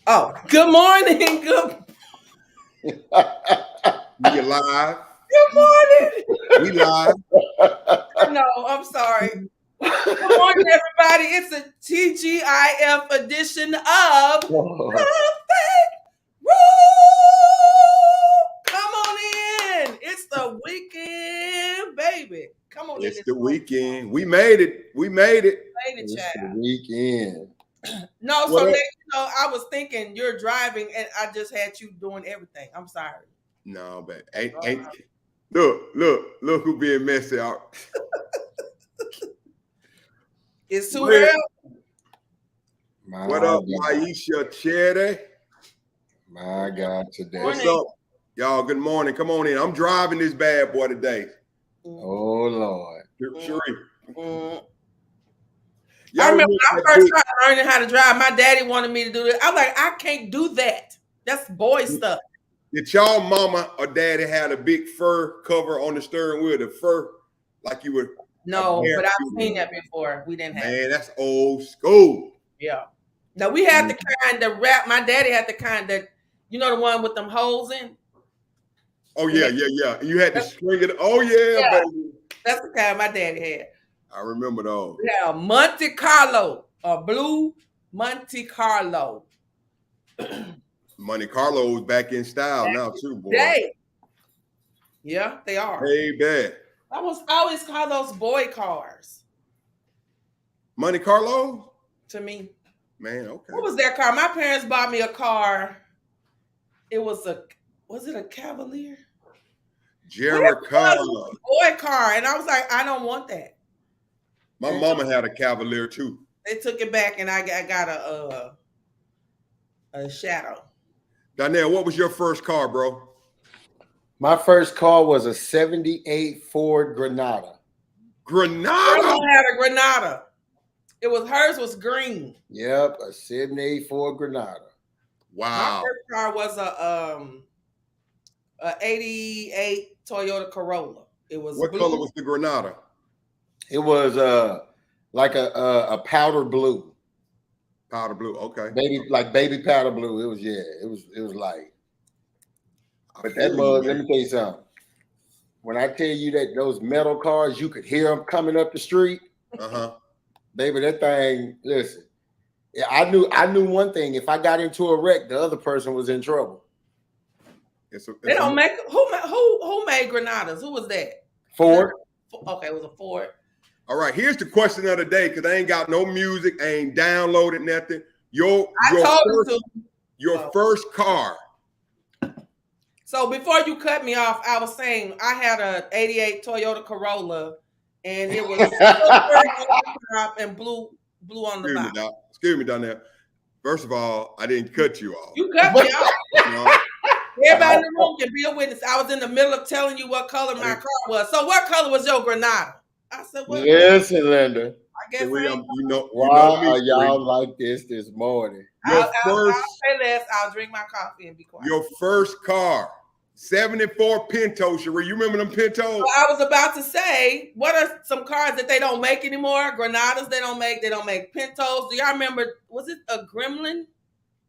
Oh, good morning. We live. Good morning. We live. I know. I'm sorry. Good morning, everybody. It's a TGIF edition of Lord. Woo! Come on in. It's the weekend, baby. Come on in It's this the morning. weekend. We made it. We made it. Lady It's the child. weekend. No, What so up? Nate, I was thinking you're driving and I just had you doing everything. I'm sorry. No, but ain't. Look who being messy out. It's too What, early. My what up, God. Aisha Cherry? My God today. What's Morning. up, y'all? Good morning. Come on in. I'm driving this bad boy today. Oh Lord. Sheree. Mm. I Y'all remember remember when I that first big? started learning how to drive, my daddy wanted me to do this. I was like, I can't do that. That's boy stuff. Did y'all mama or daddy had a big fur cover on the steering wheel? The fur, like you were No, but I've seen man, that before. We didn't have it. that's old school. Yeah. No, we had the kind that wrap. My daddy had the kind that, the one with them holes in. Oh And yeah, they- yeah, yeah. And you had to that's, string it. Oh yeah, yeah, baby. that's the kind my daddy had. I remember those. We had a Monte Carlo, a blue Monte Carlo. Monte Carlo is back in style now too, boy. Day. Yeah, they are. Hey, bad. I always call those boy cars Monte Carlo? to me. Man, okay. What was that car? My parents bought me a car. It was it a Cavalier? Whatever it was Jericho. a boy car. And I was like, I don't want that. My And mama had a Cavalier too. they took it back and I got a Shadow. Donnell, what was your first car, bro? My first car was a 78 Ford Granada. Granada. Grandma had a Granada. Hers was green. Yep, a 78 Ford Granada. My Wow. first car was a 88 Toyota Corolla. It was What blue. color was the Granada? It was like a powder blue. Powder blue. Okay. Baby powder blue. It was light. But that feel you, mug, let man. me tell you something. When I tell you that those metal cars, you could hear them coming up the street, Uh-huh. baby, that thing, listen. Yeah, I knew one thing. If I got into a wreck, the other person was in trouble. They don't make who made Granadas? Who was that? Ford. Okay, it was a Ford. All right, here's the question of the day because I ain't got no music, I ain't downloaded nothing. Your first car. So before you cut me off, I was saying I had a 88 Toyota Corolla and it was silver and blue on the bottom. Excuse me, Donnell. First of all, I didn't cut you off. You cut me off. No. Everybody in the room can be a witness. I was in the middle of telling you what color my car was. So what color was your Granada? I said, what? Listen, Linda. I guess Why are y'all like this morning? I'll say less. I'll drink my coffee and be quiet. Your first car, 74 Pinto, Cherie. You remember them Pintos? So I was about to say, what are some cars that they don't make anymore? Granadas they don't make. They don't make Pintos. Do y'all remember, was it a Gremlin?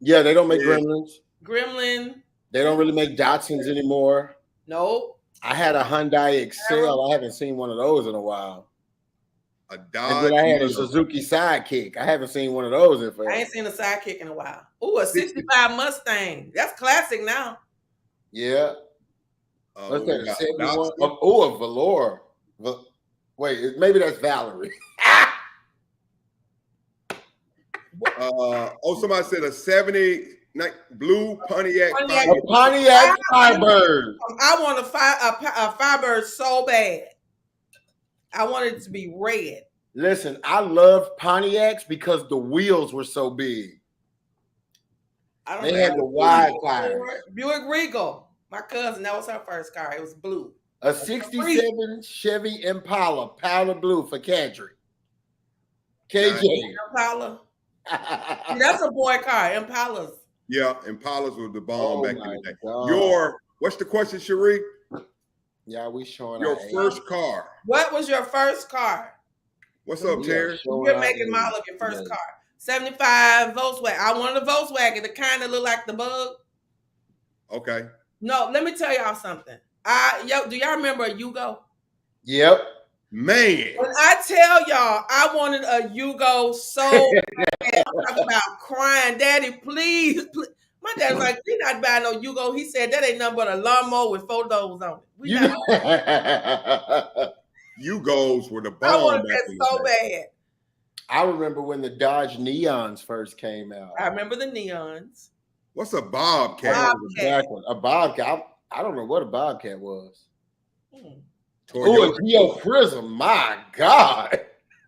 Yeah, they don't make Gremlins. Gremlin. They don't really make Datsuns anymore. Nope. I had a Hyundai Excel. I haven't seen one of those in a while. A Dodge. And then I had a Suzuki Sidekick. I haven't seen one of those in forever. I ain't seen a Sidekick in a while. Ooh, a 65 Mustang. That's classic now. Yeah. What's that? 71? Oh, a Velour. Wait, maybe that's Valerie. Somebody said a 70 blue Pontiac. A Pontiac Firebird. I want a Firebird so bad. I wanted it to be red. Listen, I loved Pontiacs because the wheels were so big. They had the wide tires. Buick Regal. My cousin, that was her first car. It was blue. A 67 Chevy Impala, powder blue for Kadri. KJ. Impala. That's a boy car. Impalas. Yeah, Impalas was the bomb back in the day. What's the question, Cherie? Yeah, we showing your first car. What was your first car? What's up, Terry? You're making model of your first car. 75 Volkswagen. I wanted a Volkswagen that kind of look like the Bug. Okay. No, let me tell y'all something. Do y'all remember a Yugo? Yep. Man. When I tell y'all, I wanted a Yugo so bad. I'm talking about crying, Daddy, please. My dad was like, "We not buying no Yugo." He said that ain't nothing but a lawnmower with 4 doors on it. We not. Yugos were the bomb. I wanted that so bad. I remember when the Dodge Neons first came out. I remember the Neons. What's a Bobcat? A Bobcat. I don't know what a Bobcat was. Toyota. Oh, a Geo Prism. My God.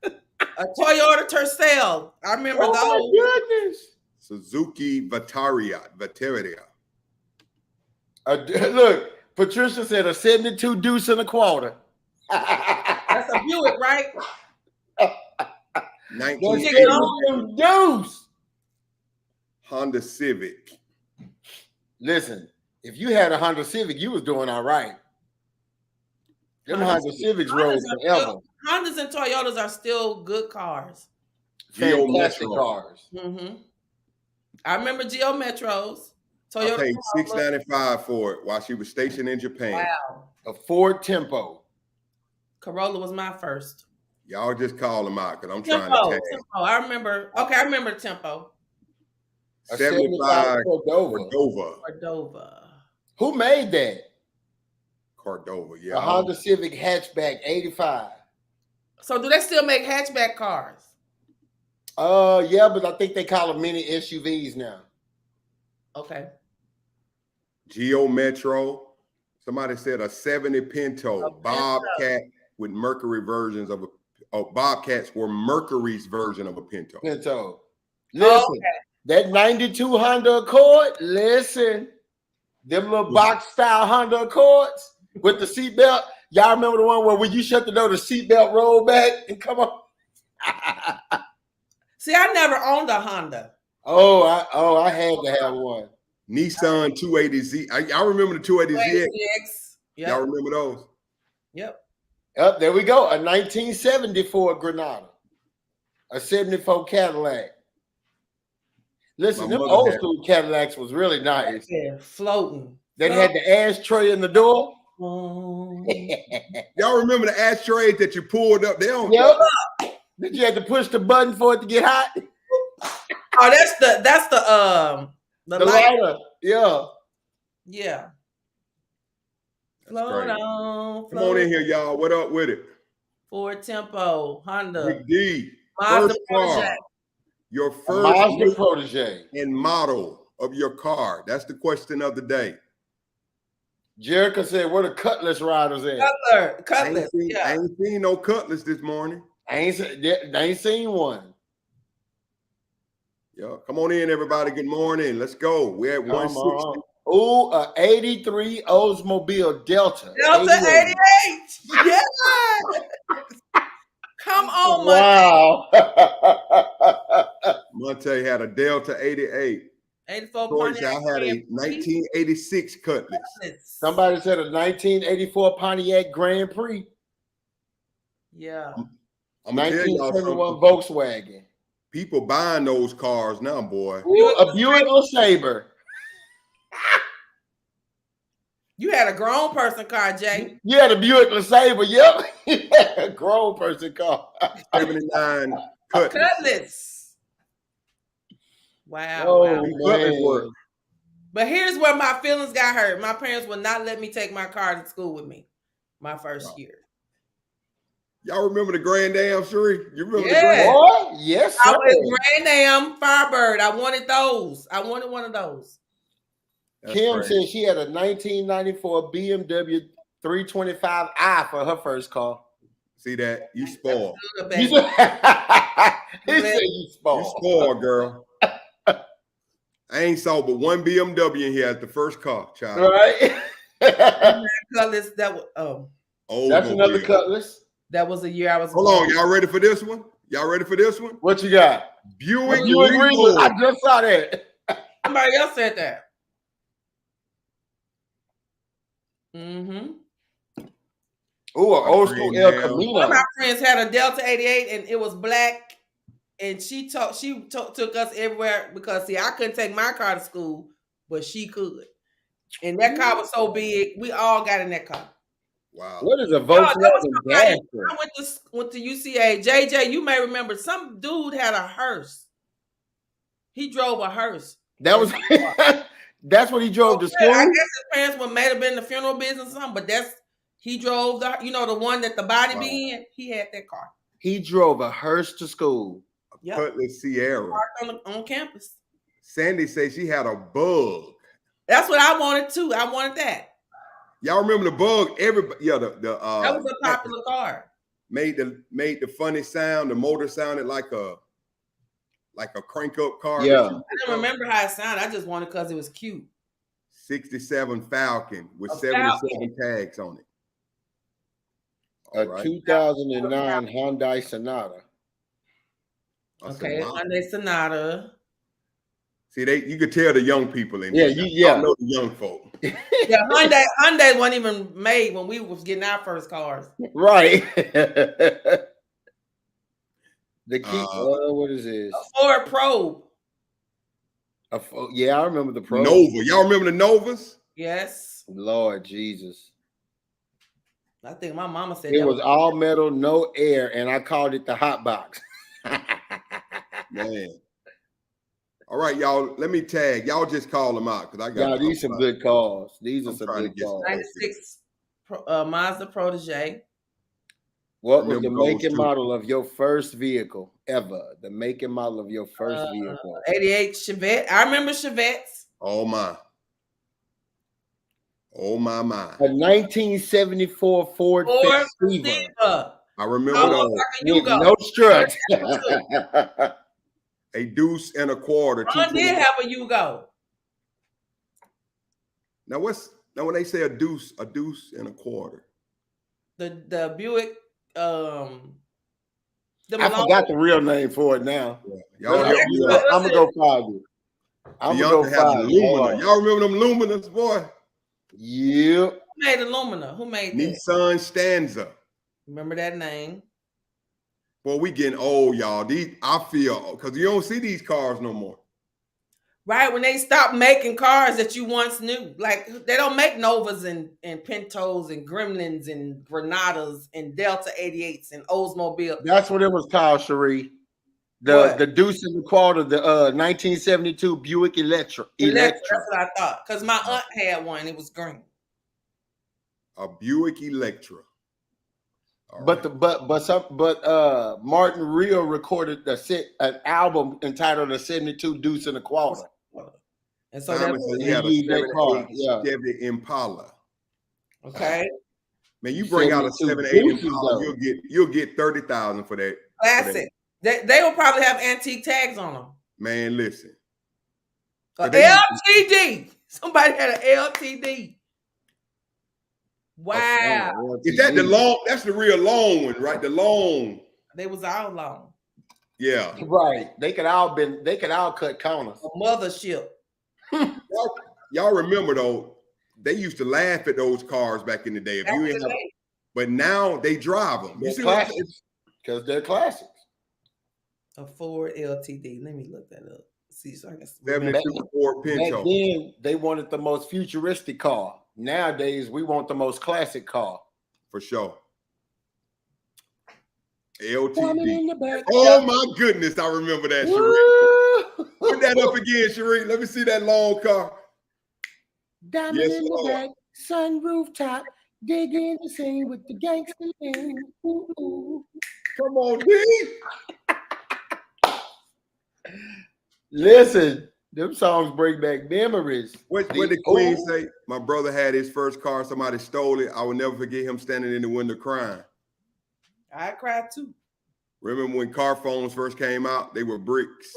A Toyota Tercel. I remember those. Oh, my goodness. Suzuki Vitaria. Look, Patricia said a 72 deuce and a quarter. That's a Buick, right? 1980 deuce. Honda Civic. Listen, if you had a Honda Civic, you was doing all right. Them Honda Civics rode forever. Hondas and Toyotas are still good cars. Fantastic cars. Mm-hmm. I remember Geo Metros. Toyota. I paid $695 for it while she was stationed in Japan. Wow. A Ford Tempo. Corolla was my first. Y'all just call them out because I'm trying to tag. Tempo. I remember. Okay, I remember Tempo. 75 Cordova. Who made that? Cordova, yeah. A Honda Civic hatchback, 85. So do they still make hatchback cars? Yeah, but I think they call them mini SUVs now. Okay. Geo Metro. Somebody said a 70 Pinto. Bobcat with Mercury versions of Bobcats were Mercury's version of a Pinto. Listen, that 92 Honda Accord, listen, them little box style Honda Accords with the seatbelt. Y'all remember the one where when you shut the door, the seatbelt rolled back and come on? See, I never owned a Honda. I had to have one. Nissan 280Z. Y'all remember the 280ZX? Yep. Y'all remember those? Yep. There we go. A 1974 Granada. A 74 Cadillac. Listen, them old school Cadillacs was really nice. Yeah, floating. That had the ashtray in the door. Y'all remember the ashtrays that you pulled up? They don't. Yep. Did you have to push the button for it to get hot? Oh, that's the lighter. Yeah. Yeah. Float on. Come on in here, y'all. What up with it? Ford Tempo, Honda. Big D. Mazda First car. Your first Mazda Protege. And model of your car. That's the question of the day. Jerica said, where the Cutlass riders at? Cutlass. I ain't seen no Cutlass this morning. I ain't seen one. Yeah, come on in, everybody. Good morning. Let's go. We're at 160. Oh, a 83 Oldsmobile Delta. Delta 88. Yeah. Come on, Monte had a Delta 88. 84 George, I had a 1986 Cutlass. Somebody said a 1984 Pontiac Grand Prix. Yeah. I'm 1971 Volkswagen. People buying those cars now, boy. Ooh, a Buick LeSabre. You had a grown person car, Jay. You had a Buick LeSabre, yep. A grown person car. 79 Cutlass. Wow. Oh, but here's where my feelings got hurt. My parents would not let me take my car to school with me my first year. Y'all remember the Grand Am, Sheree? You remember the Grand Am? Yes, sir. I was Grand Am Firebird. I wanted those. I wanted one of those. Kim said she had a 1994 BMW 325i for her first car. See that? You spoiled. He said you spoiled. You spoiled, girl. I ain't saw but one BMW in here as the first car, child. Right? Cutlass, that was that's another Cutlass. That was the year I was. Hold on, y'all ready for this one? Y'all ready for this one? What you got? Buick Regal. I just saw that. Somebody else said that. Mm-hmm. Oh, an old school El Camino. One of my friends had a Delta 88 and it was black and she took us everywhere because see, I couldn't take my car to school, but she could. And that car was so big, we all got in that car. Wow. What is a There was Volkswagen somebody, Dasher? I went to UCA. JJ, you may remember some dude had a hearse. He drove a hearse. That was that's what he drove to school. I guess his parents would may have been in the funeral business or something, but he drove the the one that the body be in. He had that car. He drove a hearse to school. Yep. Cutlass Sierra on campus. Sandy says she had a bug. That's what I wanted too. I wanted that. Y'all remember the bug? Everybody, yeah, that was a popular car. Made the funny sound. The motor sounded like a crank up car. Yeah, I didn't remember how it sounded. I just wanted because it was cute. 67 Falcon with 77 tags on it. A 2009 Hyundai Sonata. Okay, Hyundai Sonata. See, you could tell the young people in there. Yeah, I know the young folk. Yeah, Hyundai wasn't even made when we was getting our first cars. Right. The key. What is this? A Ford Probe. Yeah, I remember the Probe. Nova. Y'all remember the Novas? Yes. Lord Jesus. I think my mama said it was all metal, no air, and I called it the hot box. Man. All right, y'all. Let me tag. Y'all just call them out because I got. Y'all, these some good calls. These are some good calls. 96 Mazda Protege. What was the make and model of your first vehicle ever? The make and model of your first vehicle. 88 Chevette. I remember Chevettes. Oh my. Oh my. A 1974 Ford Festiva. I remember those. With no struts. A deuce and a quarter. I did have a Yugo. Now when they say a deuce and a quarter? The Buick. I forgot the real name for it now. Yeah. I'm gonna go find it. I'm gonna go find it. Y'all remember them Luminas, boy? Yep. Who made the Lumina? Who made that? Nissan Stanza. Remember that name? Well, we getting old, y'all. I feel because you don't see these cars no more. Right, when they stopped making cars that you once knew. Like they don't make Novas and Pintos and Gremlins and Granadas and Delta 88s and Oldsmobile. That's what it was called, Cherie. The deuce and the quarter, the 1972 Buick Electra. That's what I thought. Because my aunt had one. It was green. A Buick Electra. But Martin Real recorded an album entitled "The 72 Deuce and a Quarter," and so he had a car. Chevy Impala. Okay, man, you bring out a 78 Impala, you'll get 30,000 for that. Classic. They will probably have antique tags on them. Man, listen. LTD. Somebody had an LTD. Wow. Is that the long? That's the real long one, right? The long. They was all long. Yeah. Right. They could all cut corners. A mothership. Y'all remember though, they used to laugh at those cars back in the day. But now they drive them. You see classics. Because they're classics. A Ford LTD. Let me look that up. See, so I can 72 Ford Pinto. Back then, they wanted the most futuristic car. Nowadays, we want the most classic car. For sure. LTD. Oh my goodness, I remember that, Cherie. Put that up again, Cherie. Let me see that long car. Diamond in the back, sun rooftop, digging the scene with the gangster in. Ooh. Come on, D. Listen, them songs bring back memories. What did Queen say? My brother had his first car. Somebody stole it. I will never forget him standing in the window crying. I cried too. Remember when car phones first came out? They were bricks.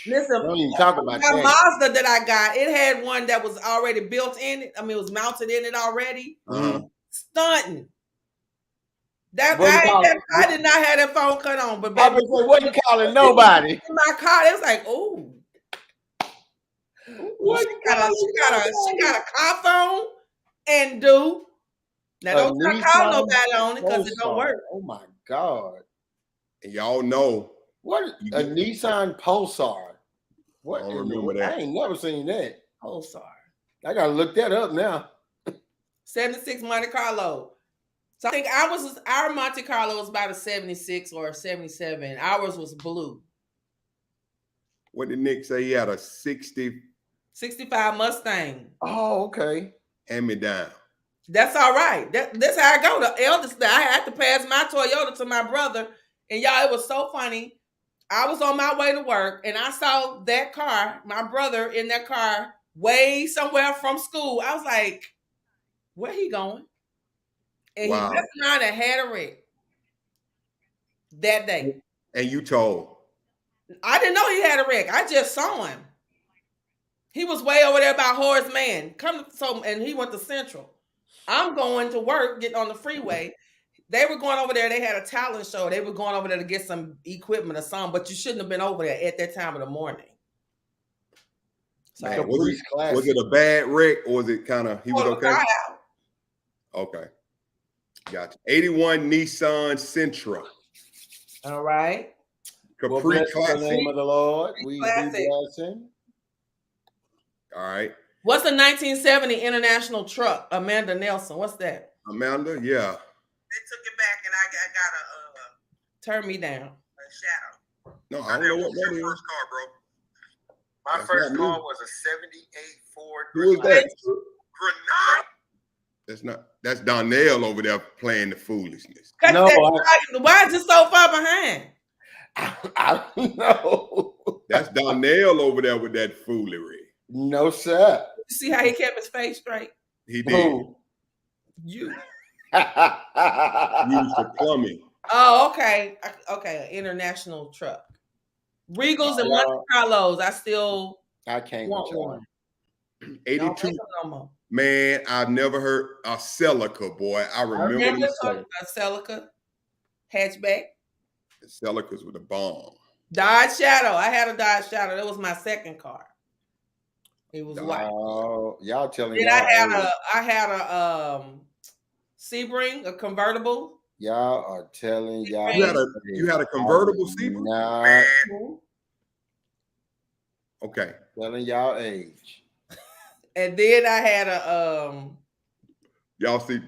Listen, don't even talk about that Mazda that I got, it had one that was already built in it. I mean, it was mounted in it already. Stunting. I did not have that phone cut on, but baby, wasn't calling nobody. In my car, it was like, oh, she got a car phone and do. Now don't call nobody on it because it don't work. Oh my God. And y'all know what a Nissan Pulsar. What? I don't remember that. I ain't never seen that. Pulsar. I gotta look that up now. 76 Monte Carlo. So I think our Monte Carlo was about a 76 or a 77. Ours was blue. What did Nick say? He had a 65 Mustang. Oh, okay. Hand me down. That's all right. That's how I go. The eldest, I had to pass my Toyota to my brother. And y'all, it was so funny. I was on my way to work and I saw that car, my brother in that car, way somewhere from school. I was like, where he going? And Wow. he messed around and had a wreck that day. And you told. I didn't know he had a wreck. I just saw him. He was way over there by Horace Mann. And he went to Central. I'm going to work, getting on the freeway. They were going over there. They had a talent show. They were going over there to get some equipment or something, but you shouldn't have been over there at that time of the morning. So man, was it a bad wreck or was it kind of, he was okay? Okay. Gotcha. 81 Nissan Sentra. All right. Capri Classic. The name of the Lord. We bless him. All right. What's the 1970 International Truck? Amanda Nelson. What's that? Amanda, yeah. They took it back and I got a turn me down. A shadow. No, I don't know what that is. First car, bro. My first car was a 78 Ford. Who is that? Grenade. That's Donnell over there playing the foolishness. No, why is it so far behind? I don't know. That's Donnell over there with that foolery. No, sir. You see how he kept his face straight? He did. Who? You. Used for plumbing. Oh, okay. Okay, an international truck. Regals and Monte Carlos. I can't want one. 82. No man, I've never heard a Celica, boy. I remember a Celica hatchback. The Celicas with a bomb. Dodge Shadow. I had a Dodge Shadow. That was my second car. It was white. Oh, y'all telling me. I had a Sebring, a convertible. Y'all are telling y'all. You had a convertible Sebring? Nah. Okay. Telling y'all age. And then I had a y'all see.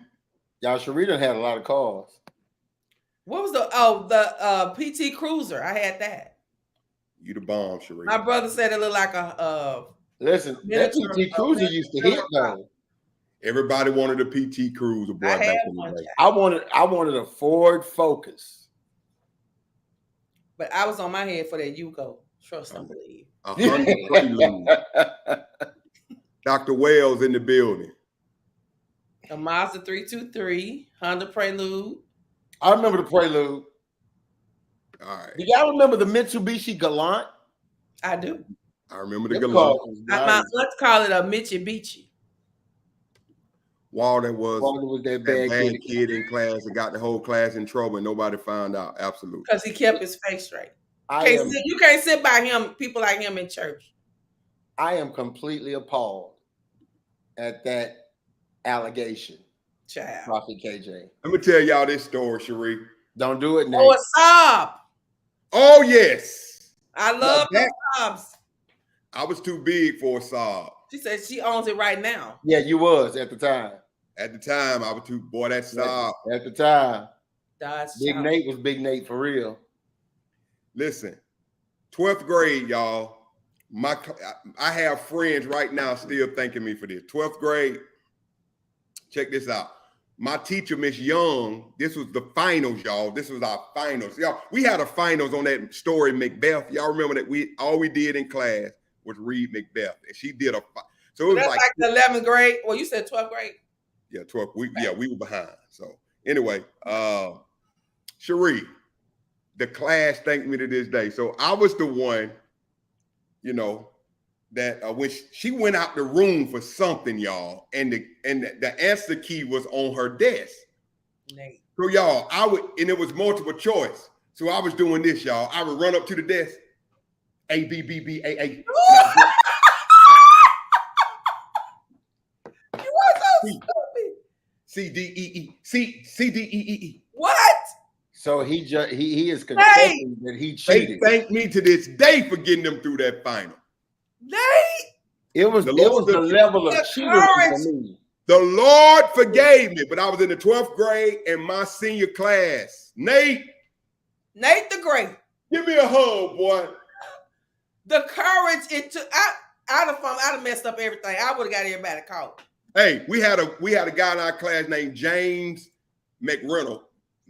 Y'all Sharita had a lot of cars. What was the PT Cruiser? I had that. You the bomb, Sharita. My brother said it looked like a listen, that PT Cruiser used to hit though. Everybody wanted a PT Cruiser, boy. I wanted a Ford Focus. But I was on my head for that Yugo. Trust and believe. Dr. Wells in the building. A Mazda 323, Honda Prelude. I remember the Prelude. All right. Do y'all remember the Mitsubishi Galant? I do. I remember the Galant. Let's call it a Mitsubishi. Walter was that bad kid in class that got the whole class in trouble and nobody found out. Absolutely. Because he kept his face straight. You can't sit by him, people like him in church. I am completely appalled at that allegation. Child. Prophet KJ. Let me tell y'all this story, Cherie. Don't do it, Nate. Oh, a Saab. Oh, yes. I love the Saabs. I was too big for a Saab. She said she owns it right now. Yeah, you was at the time. At the time, I was too, boy, that Saab. At the time. Dodge Big Saab. Nate was Big Nate for real. Listen, 12th grade, y'all. I have friends right now still thanking me for this. 12th grade, check this out. My teacher, Miss Young, this was the finals, y'all. This was our finals. Y'all, we had a finals on that story, Macbeth. Y'all remember that all we did in class was read Macbeth. And she did so it was like the 11th grade. Well, you said 12th grade. Yeah, 12th. We were behind. So anyway, Cherie, the class thanked me to this day. So I was the one, that when she went out the room for something, y'all, and the answer key was on her desk. Nate. So y'all, and it was multiple choice. So I was doing this, y'all. I would run up to the desk, A B B B A A. You were so stupid. C D E E C D E E E. What? So he is confessing that he cheated. They thank me to this day for getting them through that final. It was the level of cheating for me. The Lord forgave me, but I was in the 12th grade in my senior class. Nate the Great. Give me a hug, boy. The courage it took. I'd have messed up everything. I would have got everybody caught. Hey, we had a guy in our class named James McReynolds.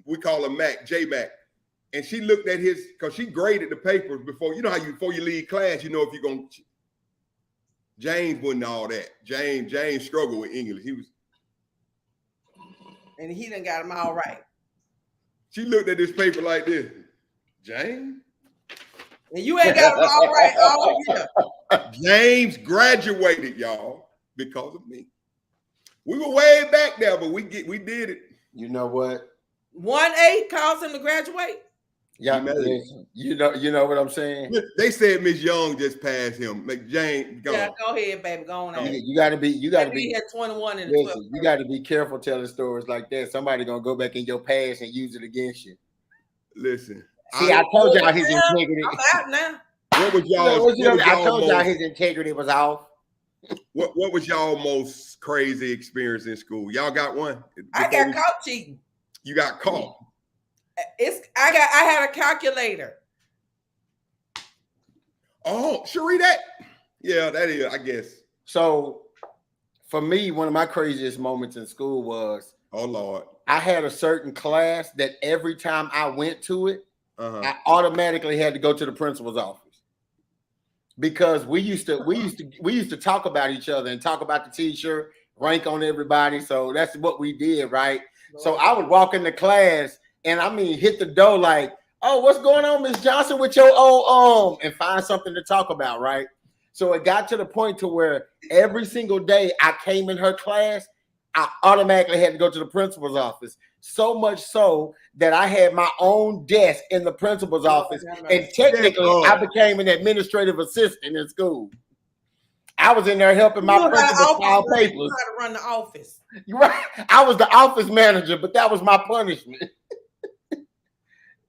We call him Mac, J-Mac. And she looked at his, because she graded the papers before, you know how before you leave class, you know if you're going to. James wasn't all that. James struggled with English. And he done got him all right. She looked at this paper like this. James? And you ain't got him all right all year. James graduated, y'all, because of me. We were way back there, but we did it. You know what? 1A caused him to graduate. Yeah, you know what I'm saying. They said Miss Young just passed him. McJane, go. Yeah, go ahead, baby. Go on. You got to be. He had 21 in the 12th. You got to be careful telling stories like that. Somebody gonna go back in your past and use it against you. Listen. See, I told y'all his integrity. I'm out now. What was y'all? I told y'all his integrity was off. What was y'all most crazy experience in school? Y'all got one? I got caught cheating. You got caught. I had a calculator. Oh, Cherie, that is, I guess. So for me, one of my craziest moments in school was, oh Lord, I had a certain class that every time I went to it, I automatically had to go to the principal's office because we used to talk about each other and talk about the teacher, rank on everybody. So that's what we did, right? Lord. So I would walk into class and hit the door like, oh, what's going on, Miss Johnson, with your old arm, and find something to talk about, right? So it got to the point to where every single day I came in her class, I automatically had to go to the principal's office. So much so that I had my own desk in the principal's office, and technically I became an administrative assistant in school. I was in there helping my principal file papers. You had to run the office. You're right. I was the office manager, but that was my punishment.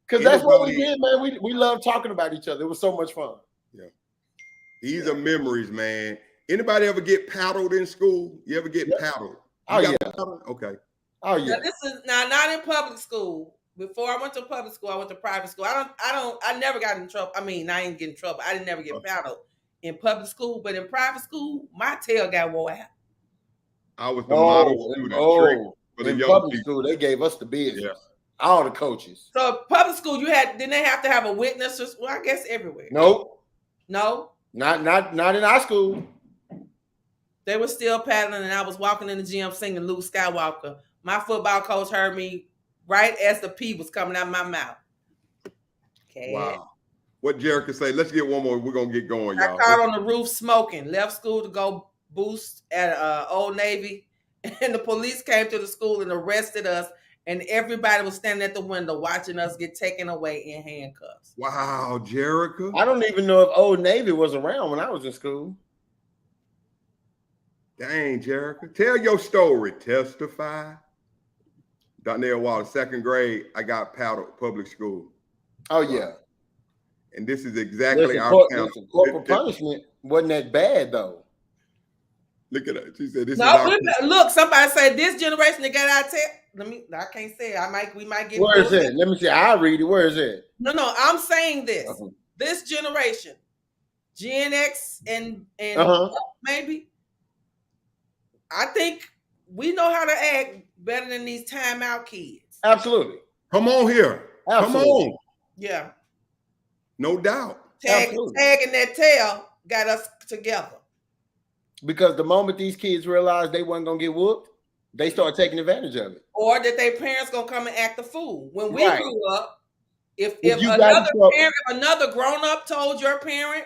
Because that's what we did, man. We loved talking about each other. It was so much fun. Yeah. These are memories, man. Anybody ever get paddled in school? You ever get paddled? Paddled? Okay. Oh yeah. Now, this is not in public school. Before I went to public school, I went to private school. I never got in trouble. I didn't get in trouble. I didn't never get paddled in public school, but in private school, my tail got wore out. I was the model student. For the in young public people. School, they gave us the business. Yeah. All the coaches. So public school, didn't they have to have a witness? Well, I guess everywhere. Nope. No. Not in our school. They were still paddling, and I was walking in the gym singing Luke Skywalker. My football coach heard me right as the P was coming out of my mouth. Okay. Wow. What Jericho say? Let's get one more. We're gonna get going, y'all. I caught on the roof smoking. Left school to go boost at Old Navy, and the police came to the school and arrested us. And everybody was standing at the window watching us get taken away in handcuffs. Wow, Jericho. I don't even know if Old Navy was around when I was in school. Dang, Jericho. Tell your story. Testify. Donnell Waller, 2nd grade, I got paddled public school. Oh, yeah. And this is exactly our counsel. Corporal punishment wasn't that bad, though. Look at her. She said, "This look, somebody said this generation that got out I can't say it. We might get. Where is it? Let me see. I'll read it. Where is it? No, I'm saying this. This generation, Gen X and maybe. I think we know how to act better than these timeout kids. Absolutely. Come on here. Absolutely. Come on. Yeah. No doubt. Tagging that tail got us together. Because the moment these kids realized they wasn't gonna get whooped, they start taking advantage of it. Or that their parents gonna come and act a fool. When we grew up, if another grown up told your parent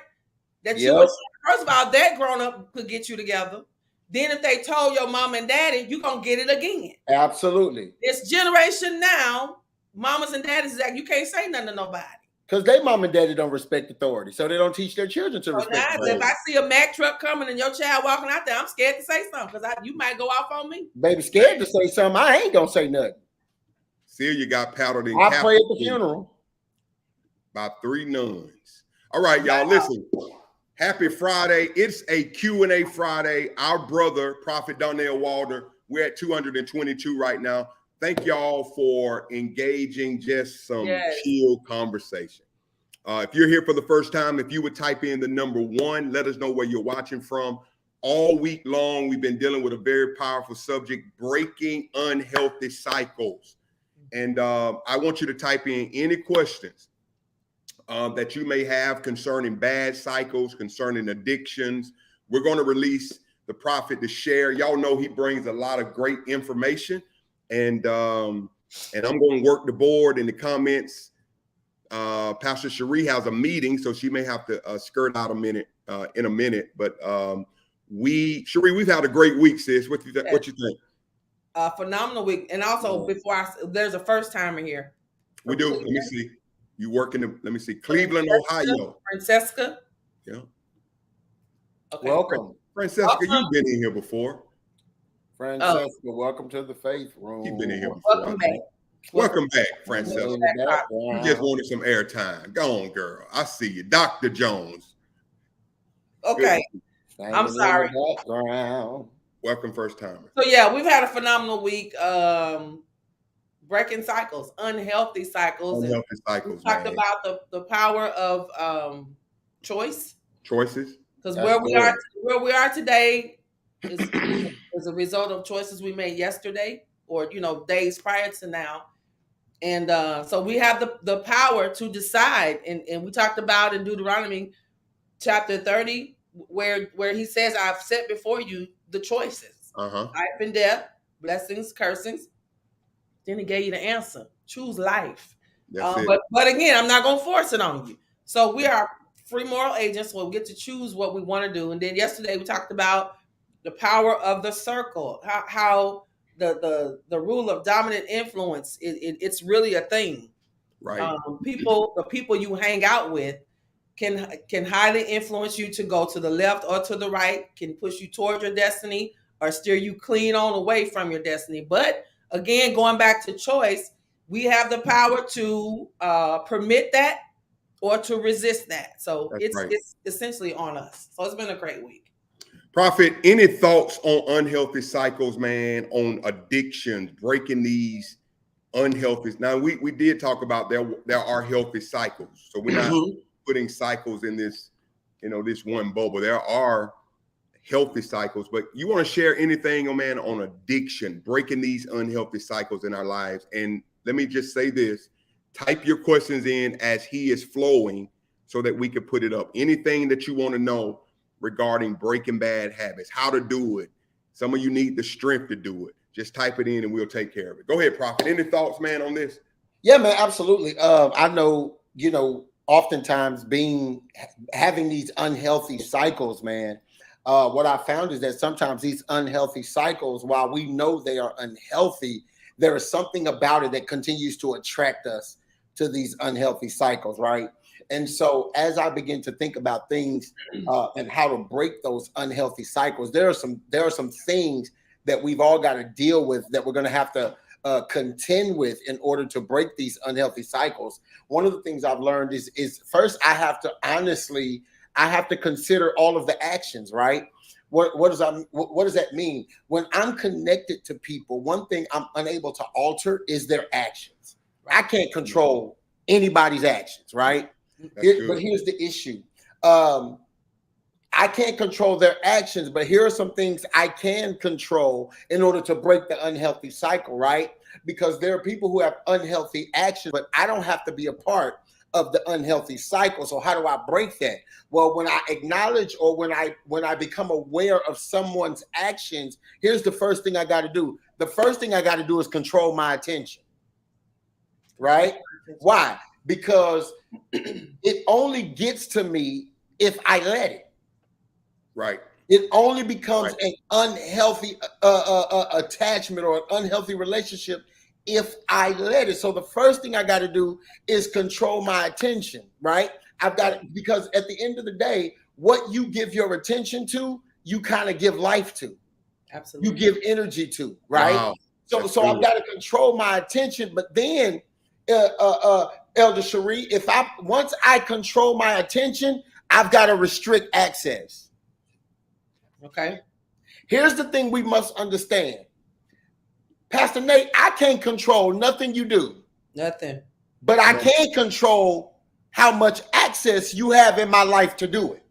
that you was, first of all, that grown up could get you together. Then if they told your mom and daddy, you gonna get it again. Absolutely. This generation now, mamas and daddies, you can't say nothing to nobody. Because they mom and daddy don't respect authority. So they don't teach their children to respect authority. If I see a Mack truck coming and your child walking out there, I'm scared to say something because you might go off on me. Baby, scared to say something. I ain't gonna say nothing. Celia got paddled in I pray at the Catholic funeral by 3 nuns. All right, y'all, listen. Happy Friday. It's a Q&A Friday. Our brother, Prophet Donnell Walder, we're at 222 right now. Thank y'all for engaging just some chill conversation. If you're here for the first time, if you would type in the number 1, let us know where you're watching from. All week long, we've been dealing with a very powerful subject, breaking unhealthy cycles. And I want you to type in any questions that you may have concerning bad cycles, concerning addictions. We're going to release the prophet to share. Y'all know he brings a lot of great information. And I'm going to work the board in the comments. Pastor Cherie has a meeting, so she may have to skirt out in a minute. But Cherie, we've had a great week, sis. What you think? Phenomenal week. And also, there's a first timer here. We do. Let me see. You work let me see, Cleveland, Ohio. Francesca. Yeah. Okay. Welcome. Francesca, you've been in here before. Francesca, welcome to the faith room. You've been in here before. Welcome back, Francesca. You just wanted some airtime. Go on, girl. I see you. Dr. Jones. Okay. I'm sorry. Welcome, first timer. So yeah, we've had a phenomenal week. Breaking cycles, unhealthy cycles. Unhealthy cycles. We talked about the power of choices. Because where we are today is a result of choices we made yesterday, or days prior to now. And so we have the power to decide. And we talked about in Deuteronomy chapter 30, where he says, I've set before you the choices. Life and death, blessings, cursings. Then he gave you the answer. Choose life. But again, I'm not going to force it on you. So we are free moral agents. So we get to choose what we want to do. And then yesterday we talked about the power of the circle, how the rule of dominant influence, it's really a thing. Right. The people you hang out with can highly influence you to go to the left or to the right, can push you toward your destiny or steer you clean on away from your destiny. But again, going back to choice, we have the power to permit that or to resist that. So it's essentially on us. So it's been a great week. Prophet, any thoughts on unhealthy cycles, man, on addictions, breaking these unhealthy? Now, we did talk about there are healthy cycles. So we're not putting cycles in this, this one bubble. There are healthy cycles, but you want to share anything, man, on addiction, breaking these unhealthy cycles in our lives? And let me just say this, type your questions in as he is flowing so that we can put it up. Anything that you want to know regarding breaking bad habits, how to do it. Some of you need the strength to do it. Just type it in and we'll take care of it. Go ahead, Prophet. Any thoughts, man, on this? Yeah, man, absolutely. I know, oftentimes having these unhealthy cycles, man, what I found is that sometimes these unhealthy cycles, while we know they are unhealthy, there is something about it that continues to attract us to these unhealthy cycles, right? And so as I begin to think about things and how to break those unhealthy cycles, there are some things that we've all got to deal with that we're going to have to contend with in order to break these unhealthy cycles. One of the things I've learned is first I have to consider all of the actions, right? What does that mean? When I'm connected to people, one thing I'm unable to alter is their actions. I can't control anybody's actions, right? But here's the issue. I can't control their actions, but here are some things I can control in order to break the unhealthy cycle, right? Because there are people who have unhealthy actions, but I don't have to be a part of the unhealthy cycle. So how do I break that? Well, when I acknowledge or when I become aware of someone's actions, here's the first thing I got to do. The first thing I got to do is control my attention, right? Why? Because it only gets to me if I let it. Right. It only becomes an unhealthy attachment or an unhealthy relationship if I let it. So the first thing I got to do is control my attention, right? Because at the end of the day, what you give your attention to, you kind of give life to. Absolutely. You give energy to, right? Wow. So I've got to control my attention. But then, Elder Cherie, once I control my attention, I've got to restrict access. Okay. Here's the thing we must understand. Pastor Nate, I can't control nothing you do. Nothing. But I can control how much access you have in my life to do it.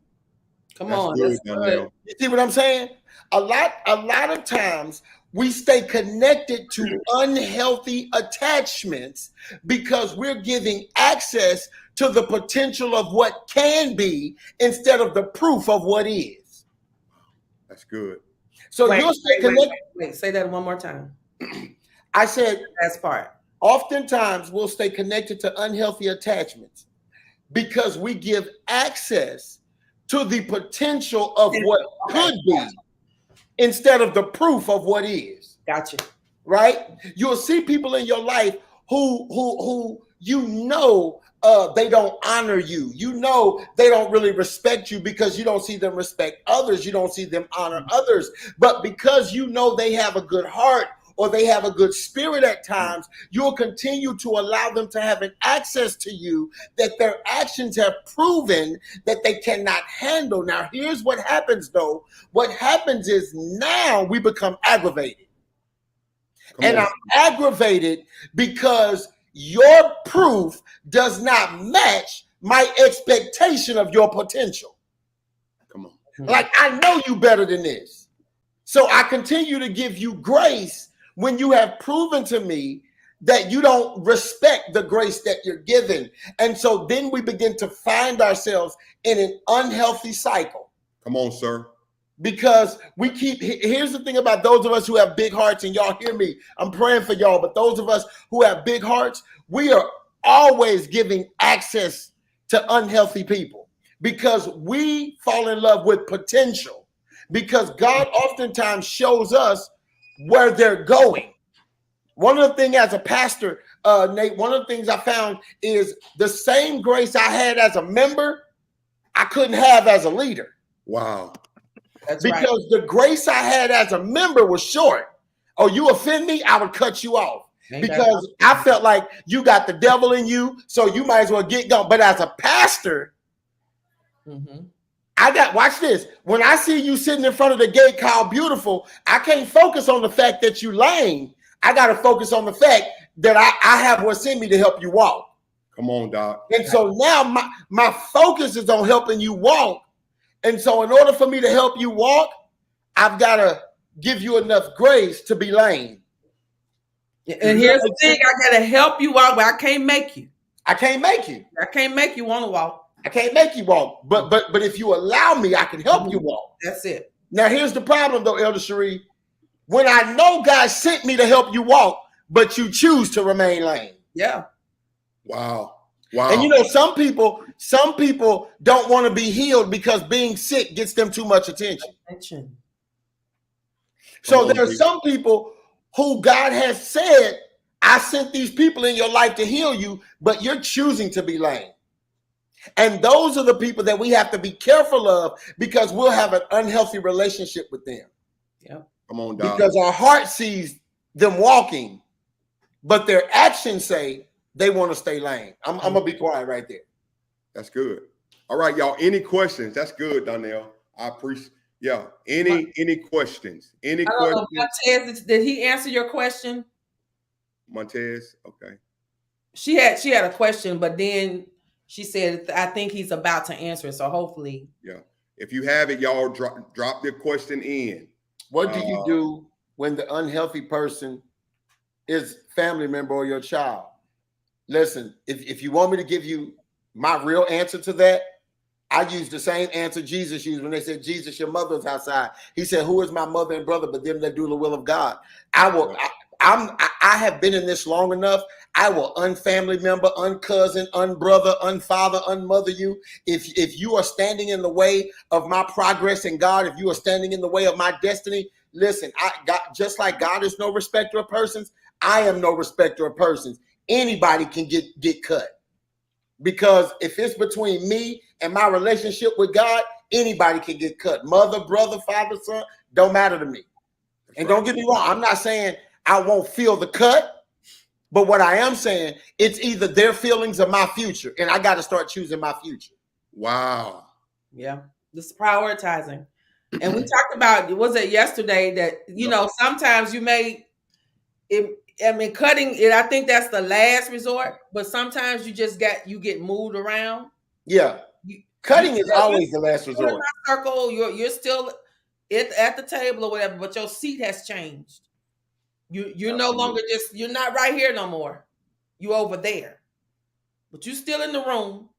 Come on. That's good. You see what I'm saying? A lot of times we stay connected to unhealthy attachments because we're giving access to the potential of what can be instead of the proof of what is. That's good. So you'll stay connected. Wait, say that one more time. I said, last part. Oftentimes we'll stay connected to unhealthy attachments because we give access to the potential of what could be instead of the proof of what is. Gotcha. Right? You'll see people in your life who they don't honor you. You know they don't really respect you because you don't see them respect others. You don't see them honor others. But because you know they have a good heart or they have a good spirit at times, you'll continue to allow them to have an access to you that their actions have proven that they cannot handle. Now, here's what happens, though. What happens is now we become aggravated. I'm aggravated because your proof does not match my expectation of your potential. Come on. Like, I know you better than this. So I continue to give you grace when you have proven to me that you don't respect the grace that you're given. And so then we begin to find ourselves in an unhealthy cycle. Come on, sir. Because here's the thing about those of us who have big hearts, and y'all hear me, I'm praying for y'all, but those of us who have big hearts, we are always giving access to unhealthy people because we fall in love with potential, because God oftentimes shows us where they're going. One of the things as a pastor, Nate, one of the things I found is the same grace I had as a member, I couldn't have as a leader. Wow. That's because the grace I had as a member was short. Oh, you offend me, I would cut you off. Because I felt like you got the devil in you, so you might as well get going. But as a pastor, watch this. When I see you sitting in front of the gate called beautiful, I can't focus on the fact that you lame. I got to focus on the fact that I have what's in me to help you walk. Come on, Doc. And so now my focus is on helping you walk. And so in order for me to help you walk, I've got to give you enough grace to be lame. And here's the thing, I got to help you walk, but I can't make you. I can't make you. I can't make you want to walk. I can't make you walk. But if you allow me, I can help you walk. That's it. Now, here's the problem, though, Elder Cherie. When I know God sent me to help you walk, but you choose to remain lame. Yeah. Wow. Wow. And you know, some people don't want to be healed because being sick gets them too much attention. So there are some people who God has said, I sent these people in your life to heal you, but you're choosing to be lame. And those are the people that we have to be careful of because we'll have an unhealthy relationship with them. Yeah. Come on, Doc. Because our heart sees them walking, but their actions say they want to stay lame. I'm going to be quiet right there. That's good. All right, y'all. Any questions? That's good, Donnell. I appreciate. Yeah. Any questions? Any questions? Montez, did he answer your question? Montez. Okay. She had a question, but then she said, I think he's about to answer it. So hopefully. Yeah. If you have it, y'all drop the question in. What do you do when the unhealthy person is family member or your child? Listen, if you want me to give you my real answer to that, I use the same answer Jesus used when they said, Jesus, your mother's outside. He said, who is my mother and brother but them that do the will of God? I have been in this long enough. I will unfamily member, uncousin, unbrother, unfather, unmother you. If you are standing in the way of my progress in God, if you are standing in the way of my destiny, listen, just like God is no respecter of persons, I am no respecter of persons. Anybody can get cut. Because if it's between me and my relationship with God, anybody can get cut. Mother, brother, father, son, don't matter to me. And don't get me wrong, I'm not saying I won't feel the cut. But what I am saying, it's either their feelings or my future. And I got to start choosing my future. Wow. Yeah. This is prioritizing. And we talked about, was it yesterday that, you know, sometimes you may, cutting it, I think that's the last resort, but sometimes you just get moved around. Yeah. Cutting is always the last resort. In my circle, you're still at the table or whatever, but your seat has changed. You're no longer you're not right here no more. You over there. But you still in the room,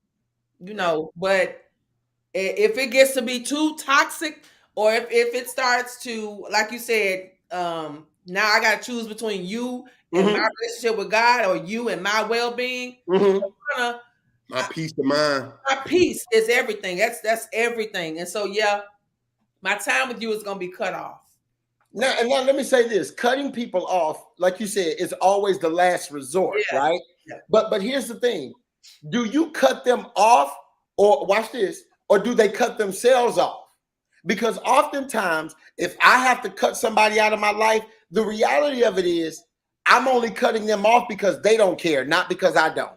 you know, but if it gets to be too toxic, or if it starts to, like you said, now I got to choose between you and my relationship with God, or you and my well-being. My peace of mind. My peace is everything. That's everything. And so, yeah, my time with you is going to be cut off. Now, let me say this: cutting people off, like you said, is always the last resort, right? Yeah. But here's the thing: do you cut them off, or watch this, or do they cut themselves off? Because oftentimes, if I have to cut somebody out of my life, the reality of it is I'm only cutting them off because they don't care, not because I don't.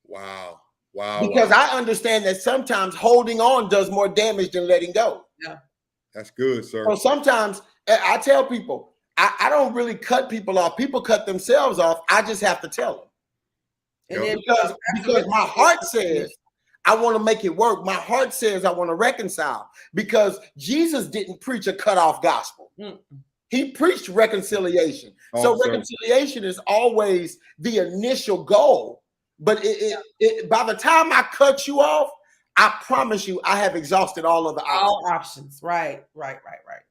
Wow. Wow. Because I understand that sometimes holding on does more damage than letting go. Yeah. That's good, sir. So sometimes I tell people, I don't really cut people off. People cut themselves off. I just have to tell them. And then because my heart says I want to make it work. My heart says I want to reconcile, because Jesus didn't preach a cut-off gospel. He preached reconciliation. So reconciliation is always the initial goal. But by the time I cut you off, I promise you, I have exhausted all of the options. All options. Right.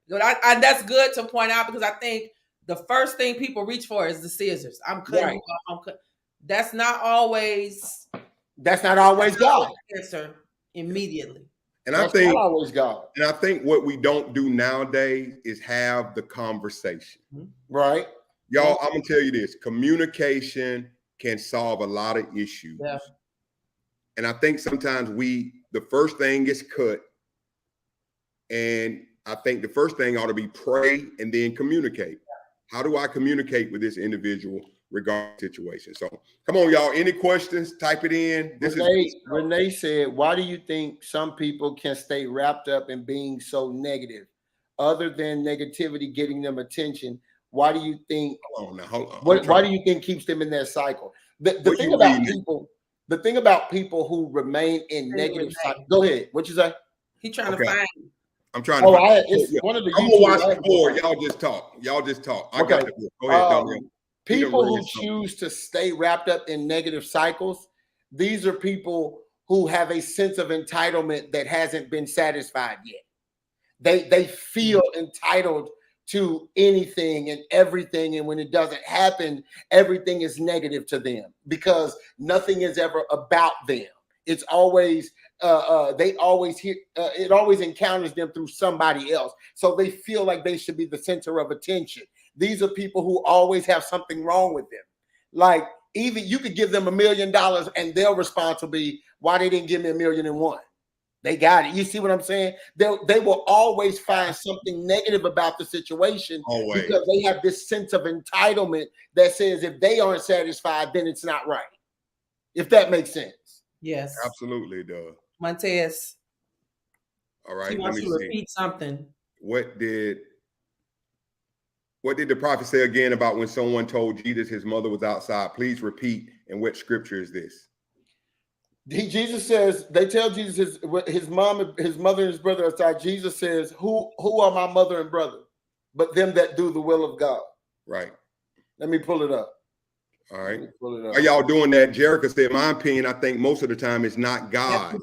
That's good to point out, because I think the first thing people reach for is the scissors. I'm cutting you off. That's not always God. Answer immediately. And I think not always God. And I think what we don't do nowadays is have the conversation. Right. Y'all, I'm gonna tell you this: communication can solve a lot of issues. Yeah. And I think sometimes the first thing is cut. And I think the first thing ought to be pray and then communicate. How do I communicate with this individual regarding the situation? So come on, y'all. Any questions? Type it in. Renee said, why do you think some people can stay wrapped up in being so negative? Other than negativity getting them attention, why do you think hold on. Why do you think keeps them in that cycle? The thing about people who remain in negative cycle. Go ahead. What you say? He's trying to find. I'm trying to find. One of the I'm gonna watch the board. Y'all just talk. I got the board. Go ahead, Donnell. People who choose to stay wrapped up in negative cycles, these are people who have a sense of entitlement that hasn't been satisfied yet. They feel entitled to anything and everything, and when it doesn't happen, everything is negative to them because nothing is ever about them. It's always they always hear it always encounters them through somebody else, so they feel like they should be the center of attention. These are people who always have something wrong with them. Like, even you could give them $1 million and their response will be, why they didn't give me $1,000,001? They got it. You see what I'm saying? They will always find something negative about the situation because they have this sense of entitlement that says if they aren't satisfied, then it's not right. If that makes sense. Yes. Absolutely it does. Montez. All right. He wants to repeat something. What did the prophet say again about when someone told Jesus his mother was outside? Please repeat. And what scripture is this? Jesus says, they tell Jesus his mom, his mother, and his brother outside. Jesus says, who are my mother and brother? But them that do the will of God. Right. Let me pull it up. All right. Are y'all doing that? Jericho said, in my opinion, I think most of the time it's not God.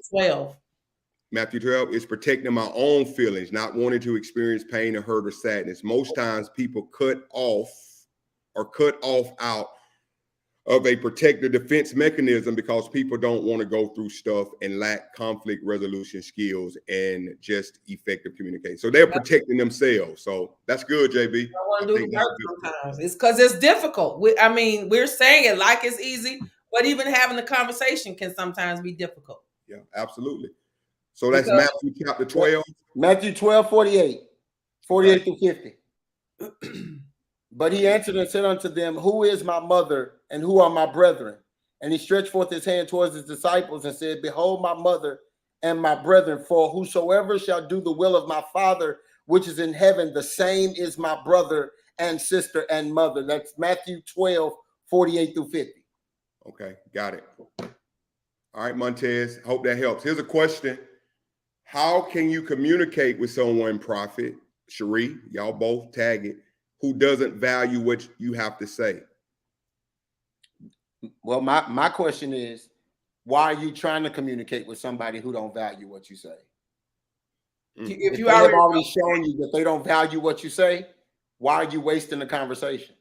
Matthew 12 is protecting my own feelings, not wanting to experience pain or hurt or sadness. Most times people cut off out of a protective defense mechanism because people don't want to go through stuff and lack conflict resolution skills and just effective communication. So they're protecting themselves. So that's good, JB. I want to do the work sometimes. It's because it's difficult. We're saying it like it's easy, but even having the conversation can sometimes be difficult. Yeah, absolutely. So that's Matthew chapter 12. Matthew 12, 48 through 50. But he answered and said unto them, who is my mother and who are my brethren? And he stretched forth his hand towards his disciples and said, behold my mother and my brethren, for whosoever shall do the will of my Father which is in heaven, the same is my brother and sister and mother. That's Matthew 12, 48 through 50. Okay, got it. All right, Montez, hope that helps. Here's a question. How can you communicate with someone, Prophet, Cherie, y'all both tag it, who doesn't value what you have to say? Well, my question is, why are you trying to communicate with somebody who don't value what you say? If you have already shown you that they don't value what you say, why are you wasting the conversation?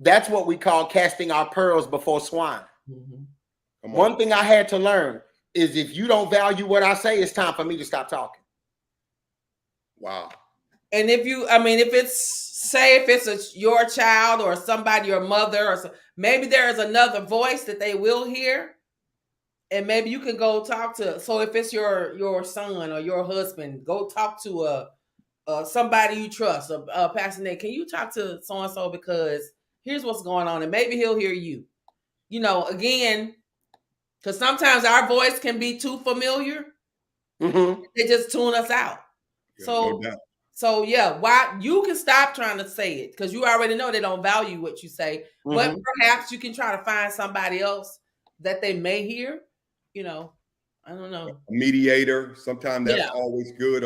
That's what we call casting our pearls before swine. One thing I had to learn is if you don't value what I say, it's time for me to stop talking. Wow. And if it's your child or somebody, your mother, or maybe there is another voice that they will hear, and maybe you can go talk to. So if it's your son or your husband, go talk to somebody you trust. Pastor Nate, can you talk to so and so because here's what's going on, and maybe he'll hear you. Again, because sometimes our voice can be too familiar. They just tune us out. Yeah, So yeah, why you can stop trying to say it because you already know they don't value what you say. But perhaps you can try to find somebody else that they may hear. I don't know. A mediator. Sometimes that's always good.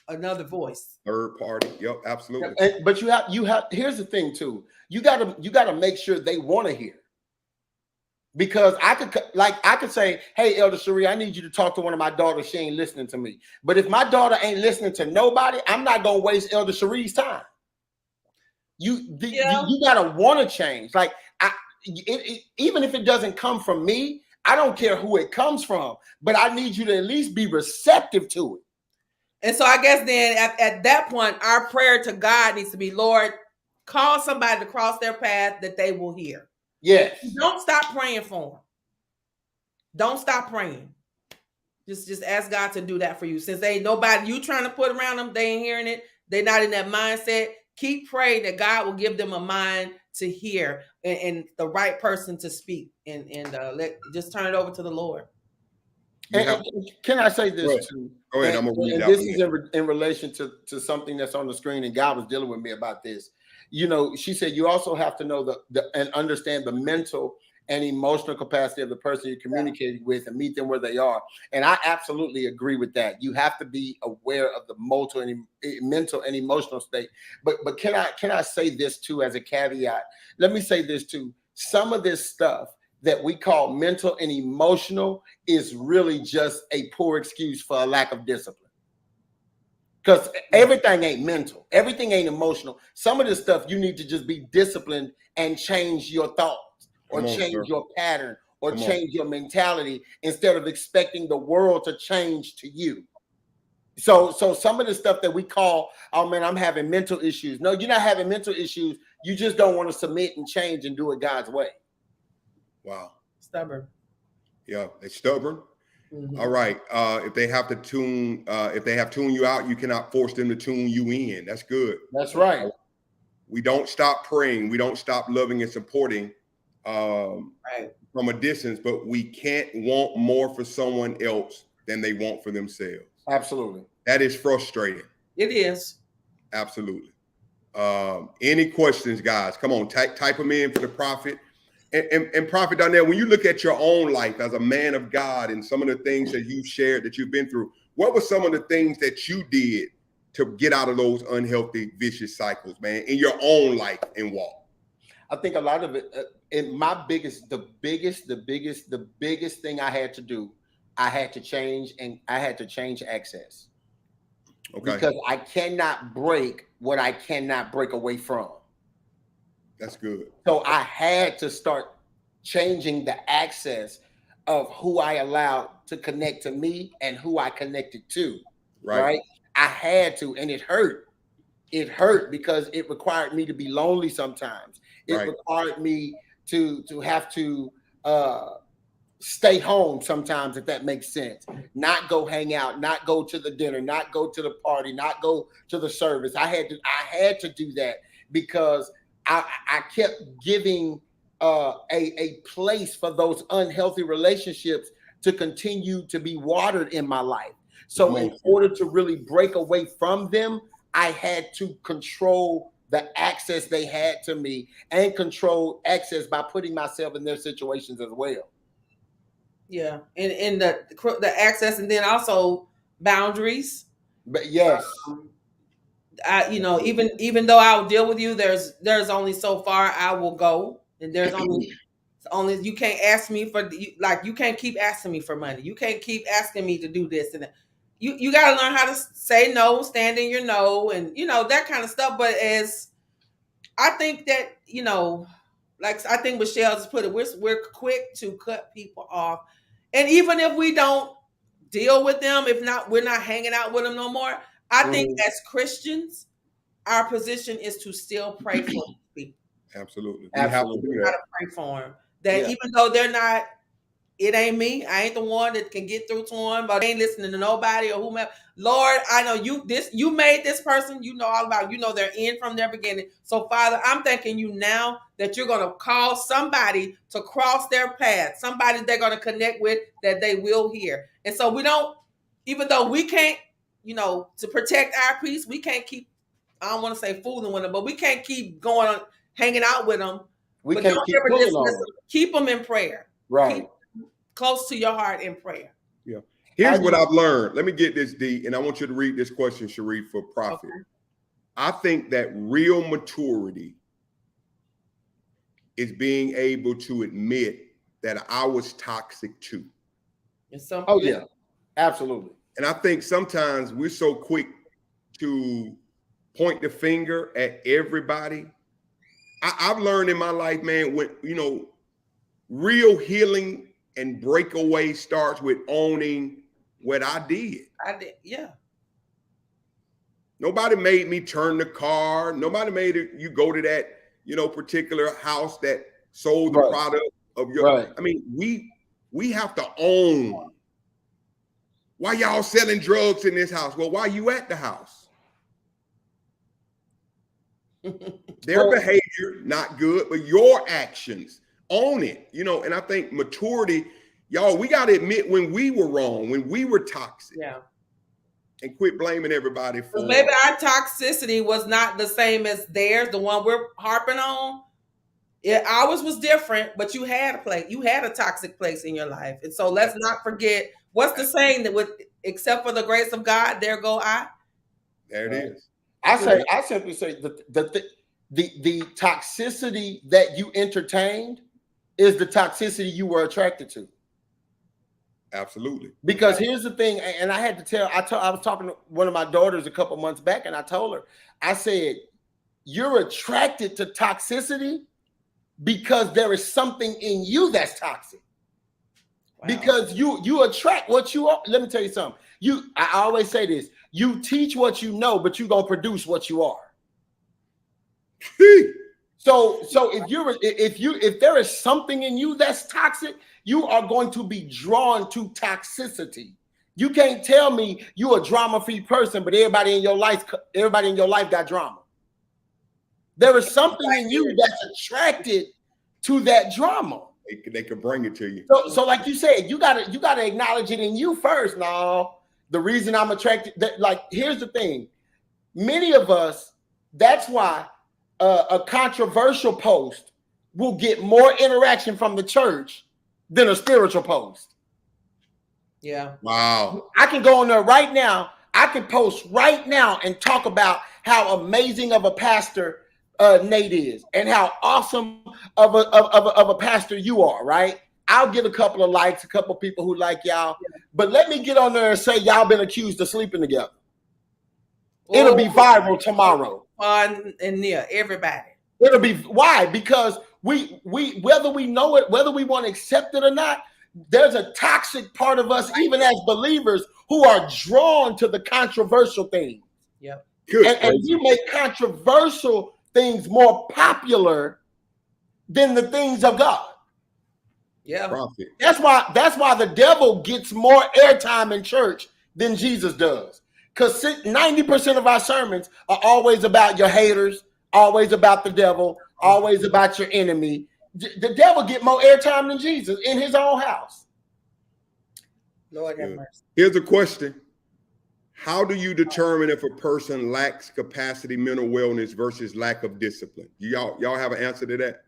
Another voice. Third party. Yep, absolutely. But you have. Here's the thing too. You gotta make sure they want to hear. Because I could say, hey, Elder Cherie, I need you to talk to one of my daughters. She ain't listening to me. But if my daughter ain't listening to nobody, I'm not gonna waste Elder Cherie's time. You gotta want to change. Like even if it doesn't come from me, I don't care who it comes from. But I need you to at least be receptive to it. And so I guess then at that point, our prayer to God needs to be, Lord, call somebody to cross their path that they will hear. Yes. Don't stop praying for them. Don't stop praying. Just ask God to do that for you. Since ain't nobody you trying to put around them, they ain't hearing it. They're not in that mindset. Keep praying that God will give them a mind to hear and the right person to speak. And just turn it over to the Lord. And can I say this too? Go ahead. I'm gonna read that. This is in relation to something that's on the screen, and God was dealing with me about this. She said you also have to know and understand the mental and emotional capacity of the person you're communicating with and meet them where they are. And I absolutely agree with that. You have to be aware of the mental and emotional state. But can I say this too as a caveat? Let me say this too. Some of this stuff that we call mental and emotional is really just a poor excuse for a lack of discipline. Because everything ain't mental. Everything ain't emotional. Some of this stuff you need to just be disciplined and change your thoughts or change your pattern or change your mentality instead of expecting the world to change to you. So some of the stuff that we call, oh man, I'm having mental issues. No, you're not having mental issues. You just don't want to submit and change and do it God's way. Wow. Stubborn. Yeah, they're stubborn. All right. If they have tuned you out, you cannot force them to tune you in. That's good. That's right. We don't stop praying. We don't stop loving and supporting from a distance, but we can't want more for someone else than they want for themselves. Absolutely. That is frustrating. It is. Absolutely. Any questions, guys? Come on, type them in for the Prophet. And Prophet Donnell, when you look at your own life as a man of God and some of the things that you've shared, that you've been through, what were some of the things that you did to get out of those unhealthy, vicious cycles, man, in your own life and walk? I think a lot of it, the biggest thing I had to do, I had to change access. Okay. Because I cannot break what I cannot break away from. That's good. So I had to start changing the access of who I allowed to connect to me and who I connected to. Right? I had to, and it hurt. It hurt because it required me to be lonely sometimes. It required me to have to stay home sometimes, if that makes sense. Not go hang out, not go to the dinner, not go to the party, not go to the service. I had to do that because I kept giving a place for those unhealthy relationships to continue to be watered in my life. So in order to really break away from them, I had to control the access they had to me and control access by putting myself in their situations as well. Yeah, and the access, and then also boundaries. But yes, even though I'll deal with you, there's only so far I will go, and there's only you can't ask me for you can't keep asking me for money. You can't keep asking me to do this and that. You got to learn how to say no, stand in your no, and that kind of stuff. But as I think that like I think Michelle just put it, we're quick to cut people off, and even if we don't deal with them, if not, we're not hanging out with them no more. I think as Christians, our position is to still pray for people. Absolutely. We have to do that. Pray for them. That even though they're not, it ain't me. I ain't the one that can get through to them, but I ain't listening to nobody or whomever. Lord, I know you made this person, you know all about, they're in from their beginning. So Father, I'm thanking you now that you're going to call somebody to cross their path, somebody they're going to connect with that they will hear. And so we don't, even though we can't, to protect our peace, we can't keep, I don't want to say fooling with them, but we can't keep going on hanging out with them. We can't keep them in prayer. Right. Keep close to your heart in prayer. Yeah. Here's what I've learned. Let me get this deep, and I want you to read this question, Sharif, for Prophet. Okay. I think that real maturity is being able to admit that I was toxic too. Oh, yeah. Absolutely. And I think sometimes we're so quick to point the finger at everybody. I've learned in my life, man, when, real healing and breakaway starts with owning what I did. Yeah. Nobody made me turn the car. Nobody made you go to that, particular house that sold the product of your. Right. I mean, we have to own. Why y'all selling drugs in this house? Well, why you at the house? Their behavior, not good, but your actions, own it, and I think maturity, y'all, we got to admit when we were wrong, when we were toxic. Yeah. And quit blaming everybody for maybe our toxicity was not the same as theirs, the one we're harping on. Yeah, ours was different, but you had a toxic place in your life. And so let's not forget, what's the saying that except for the grace of God, there go I. There it is. I simply say the toxicity that you entertained is the toxicity you were attracted to. Absolutely. Because here's the thing, and I had to tell, I was talking to one of my daughters a couple months back, and I told her, I said, you're attracted to toxicity because there is something in you that's toxic. Wow. Because you attract what you are. Let me tell you something. I always say this, you teach what you know, but you're gonna produce what you are. So if there is something in you that's toxic, you are going to be drawn to toxicity. You can't tell me you a drama-free person, but everybody in your life got drama. There is something in you that's attracted to that drama. They can bring it to you. So like you said, you gotta acknowledge it in you first. No, the reason I'm attracted, here's the thing. Many of us, that's why a controversial post will get more interaction from the church than a spiritual post. Yeah. Wow. I can go on there right now. I can post right now and talk about how amazing of a pastor Nate is and how awesome of a pastor you are, right? I'll get a couple of likes, a couple of people who like y'all, but let me get on there and say y'all been accused of sleeping together. It'll be viral tomorrow. On and near everybody. It'll be why? Because we whether we know it, whether we want to accept it or not, there's a toxic part of us, even as believers, who are drawn to the controversial things. Yep. And you make controversial things more popular than the things of God. Yeah. Profit. That's why the devil gets more airtime in church than Jesus does. Because 90% of our sermons are always about your haters, always about the devil, always about your enemy. The devil get more airtime than Jesus in his own house. Lord have mercy. Here's a question. How do you determine if a person lacks capacity, mental wellness versus lack of discipline? Y'all have an answer to that?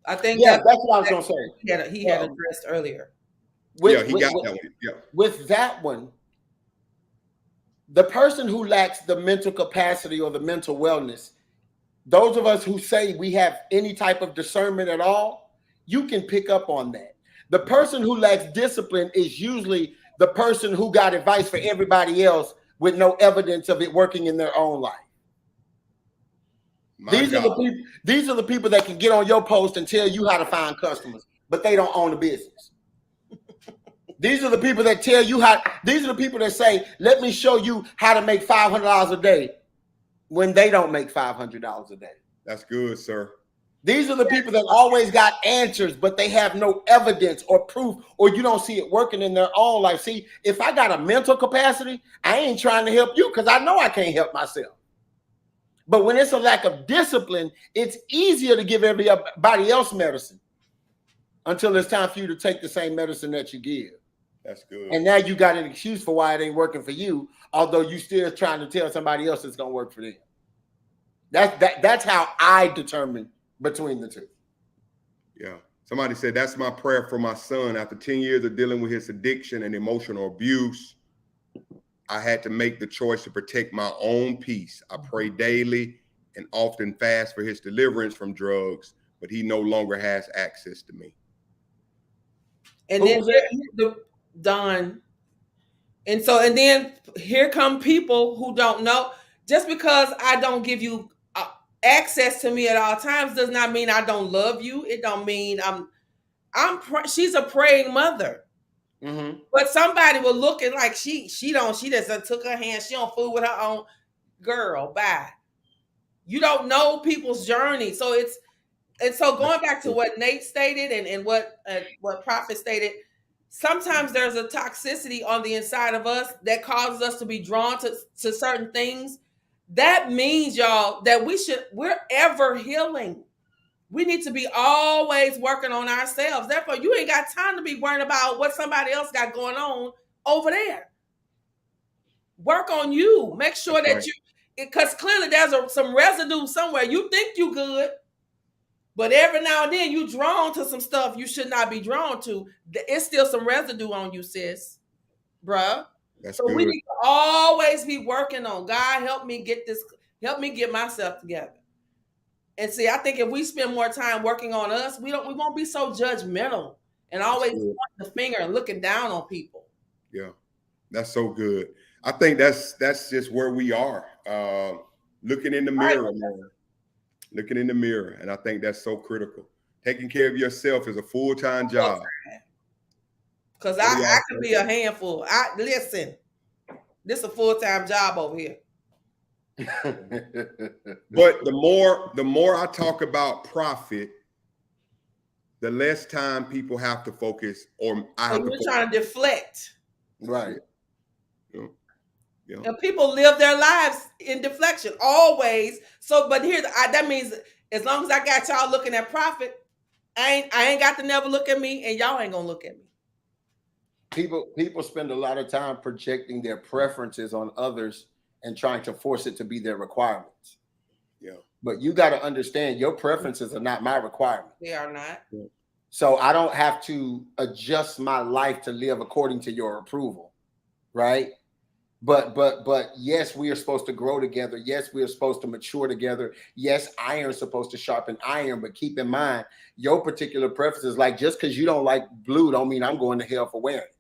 I think that's what I was going to say. He had addressed earlier. He got that one. Yeah. With that one, the person who lacks the mental capacity or the mental wellness, those of us who say we have any type of discernment at all, you can pick up on that. The person who lacks discipline is usually the person who got advice for everybody else with no evidence of it working in their own life. These are the people that can get on your post and tell you how to find customers, but they don't own a business. These are the people that tell you how. These are the people that say, "Let me show you how to make $500 a day," when they don't make $500 a day. That's good, sir. These are the people that always got answers, but they have no evidence or proof, or you don't see it working in their own life. See, if I got a mental capacity, I ain't trying to help you because I know I can't help myself. But when it's a lack of discipline, it's easier to give everybody else medicine until it's time for you to take the same medicine that you give. That's good. And now you got an excuse for why it ain't working for you, although you still trying to tell somebody else it's gonna work for them. That's how I determine between the two. Yeah. Somebody said that's my prayer for my son. After 10 years of dealing with his addiction and emotional abuse, I had to make the choice to protect my own peace. I pray daily and often fast for his deliverance from drugs, but he no longer has access to me. And then Don. And then here come people who don't know. Just because I don't give you access to me at all times does not mean I don't love you. It don't mean she's a praying mother. Mm-hmm. But somebody will look at like she just took her hand. She don't fool with her own girl. Bye. You don't know people's journey. So going back to what Nate stated and what Prophet stated, sometimes there's a toxicity on the inside of us that causes us to be drawn to certain things. That means, y'all, that we're ever healing. We need to be always working on ourselves. Therefore, you ain't got time to be worrying about what somebody else got going on over there. Work on you. Make sure that because clearly there's some residue somewhere. You think you good, but every now and then you drawn to some stuff you should not be drawn to. It's still some residue on you, sis, bruh. So we need to always be working on, God, help me get this, help me get myself together. And see, I think if we spend more time working on us, we won't be so judgmental and always pointing the finger and looking down on people. Yeah, that's so good. I think that's just where we are. Looking in the mirror, man. Looking in the mirror. And I think that's so critical. Taking care of yourself is a full-time job. Because I could be a handful. Listen, this is a full-time job over here. But the more I talk about profit, the less time people have to focus, or you're trying to deflect. Right. Yeah. And people live their lives in deflection always. So, but that means as long as I got y'all looking at profit, I ain't got to never look at me, and y'all ain't gonna look at me. People spend a lot of time projecting their preferences on others and trying to force it to be their requirements. Yeah. But you got to understand your preferences are not my requirement. They are not. Yeah. So I don't have to adjust my life to live according to your approval, right? But yes, we are supposed to grow together. Yes, we are supposed to mature together. Yes, iron is supposed to sharpen iron, but keep in mind your particular preferences. Like just because you don't like blue don't mean I'm going to hell for wearing it.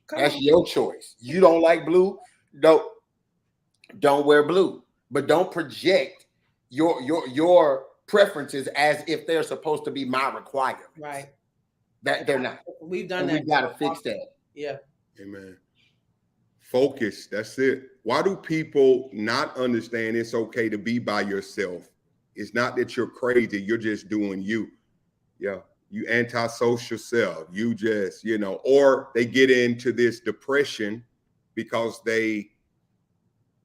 That's your choice. You don't like blue, don't wear blue. But don't project your preferences as if they're supposed to be my requirement. Right. That they're not. We've done that. We've got to fix that. Yeah. Amen. Focus. That's it. Why do people not understand it's okay to be by yourself? It's not that you're crazy. You're just doing you. Yeah. you antisocial self, you just, you know, or they get into this depression because they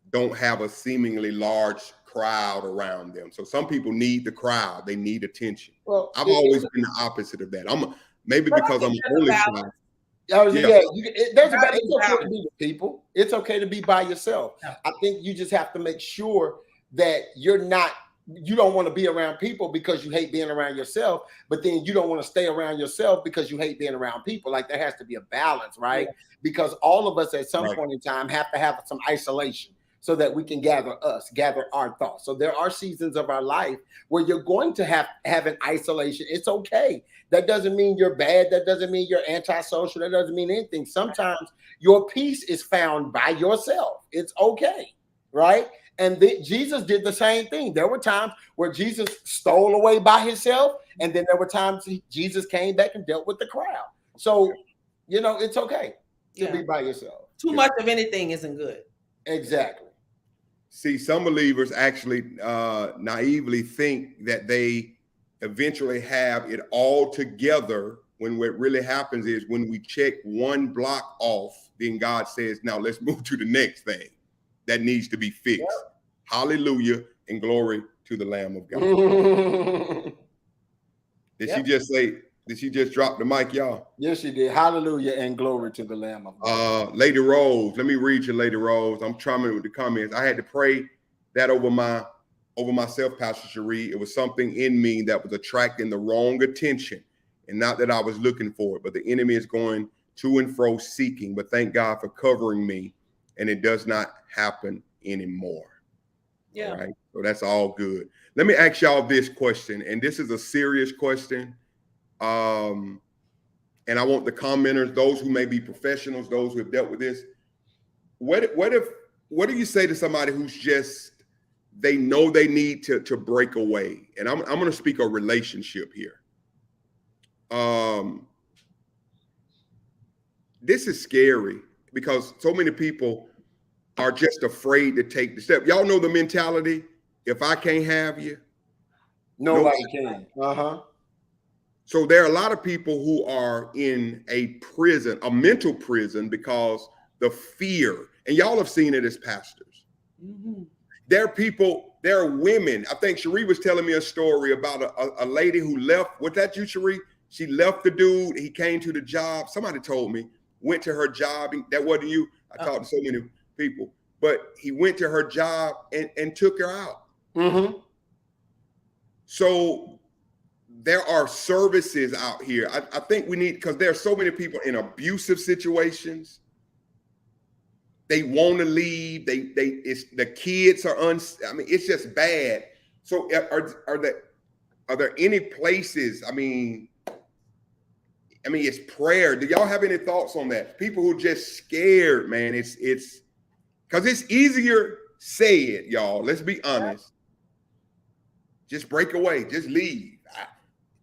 don't have a seemingly large crowd around them. So some people need the crowd, they need attention. Well, I've always been the opposite of that. Maybe because I'm an only child. There's it's okay to be with people. It's okay to be by yourself. I think you just have to make sure that you don't want to be around people because you hate being around yourself, but then you don't want to stay around yourself because you hate being around people. Like there has to be a balance, right? Yes. Because all of us at some point in time have to have some isolation so that we can gather our thoughts. So there are seasons of our life where you're going to have an isolation. It's okay. That doesn't mean you're bad. That doesn't mean you're antisocial. That doesn't mean anything. Sometimes your peace is found by yourself. It's okay, right? And Jesus did the same thing. There were times where Jesus stole away by himself, and then there were times Jesus came back and dealt with the crowd. So, you know, it's okay to be by yourself. Too much of anything isn't good. Exactly. See, some believers actually naively think that they eventually have it all together when what really happens is when we check one block off, then God says, now let's move to the next thing that needs to be fixed. Yep. Hallelujah and glory to the Lamb of God. Did she just drop the mic, y'all? Yes, she did. Hallelujah and glory to the Lamb of God. Lady Rose, let me read you, Lady Rose. I'm trying with the comments. I had to pray that over myself, Pastor Cherie. It was something in me that was attracting the wrong attention, and not that I was looking for it, but the enemy is going to and fro seeking. But thank God for covering me, and it does not happen anymore. Yeah. All right. So that's all good. Let me ask y'all this question, and this is a serious question. And I want the commenters, those who may be professionals, those who have dealt with this. What do you say to somebody who's just, they know they need to break away? And I'm going to speak a relationship here. This is scary because so many people are just afraid to take the step. Y'all know the mentality. If I can't have you, nobody can. So there are a lot of people who are in a prison, a mental prison, because the fear, and y'all have seen it as pastors. Mm-hmm. There are women. I think Cherie was telling me a story about a lady who left. Was that you, Cherie? She left the dude. He came to the job. Somebody told me, went to her job. That wasn't you. I talked to so many people, but he went to her job and took her out. Mm-hmm. So there are services out here. I think we need, because there are so many people in abusive situations. They want to leave. The kids are it's just bad. So are there any places? I mean, it's prayer. Do y'all have any thoughts on that? People who just scared, man. It's because it's easier said, y'all. Let's be honest. Just break away. Just leave.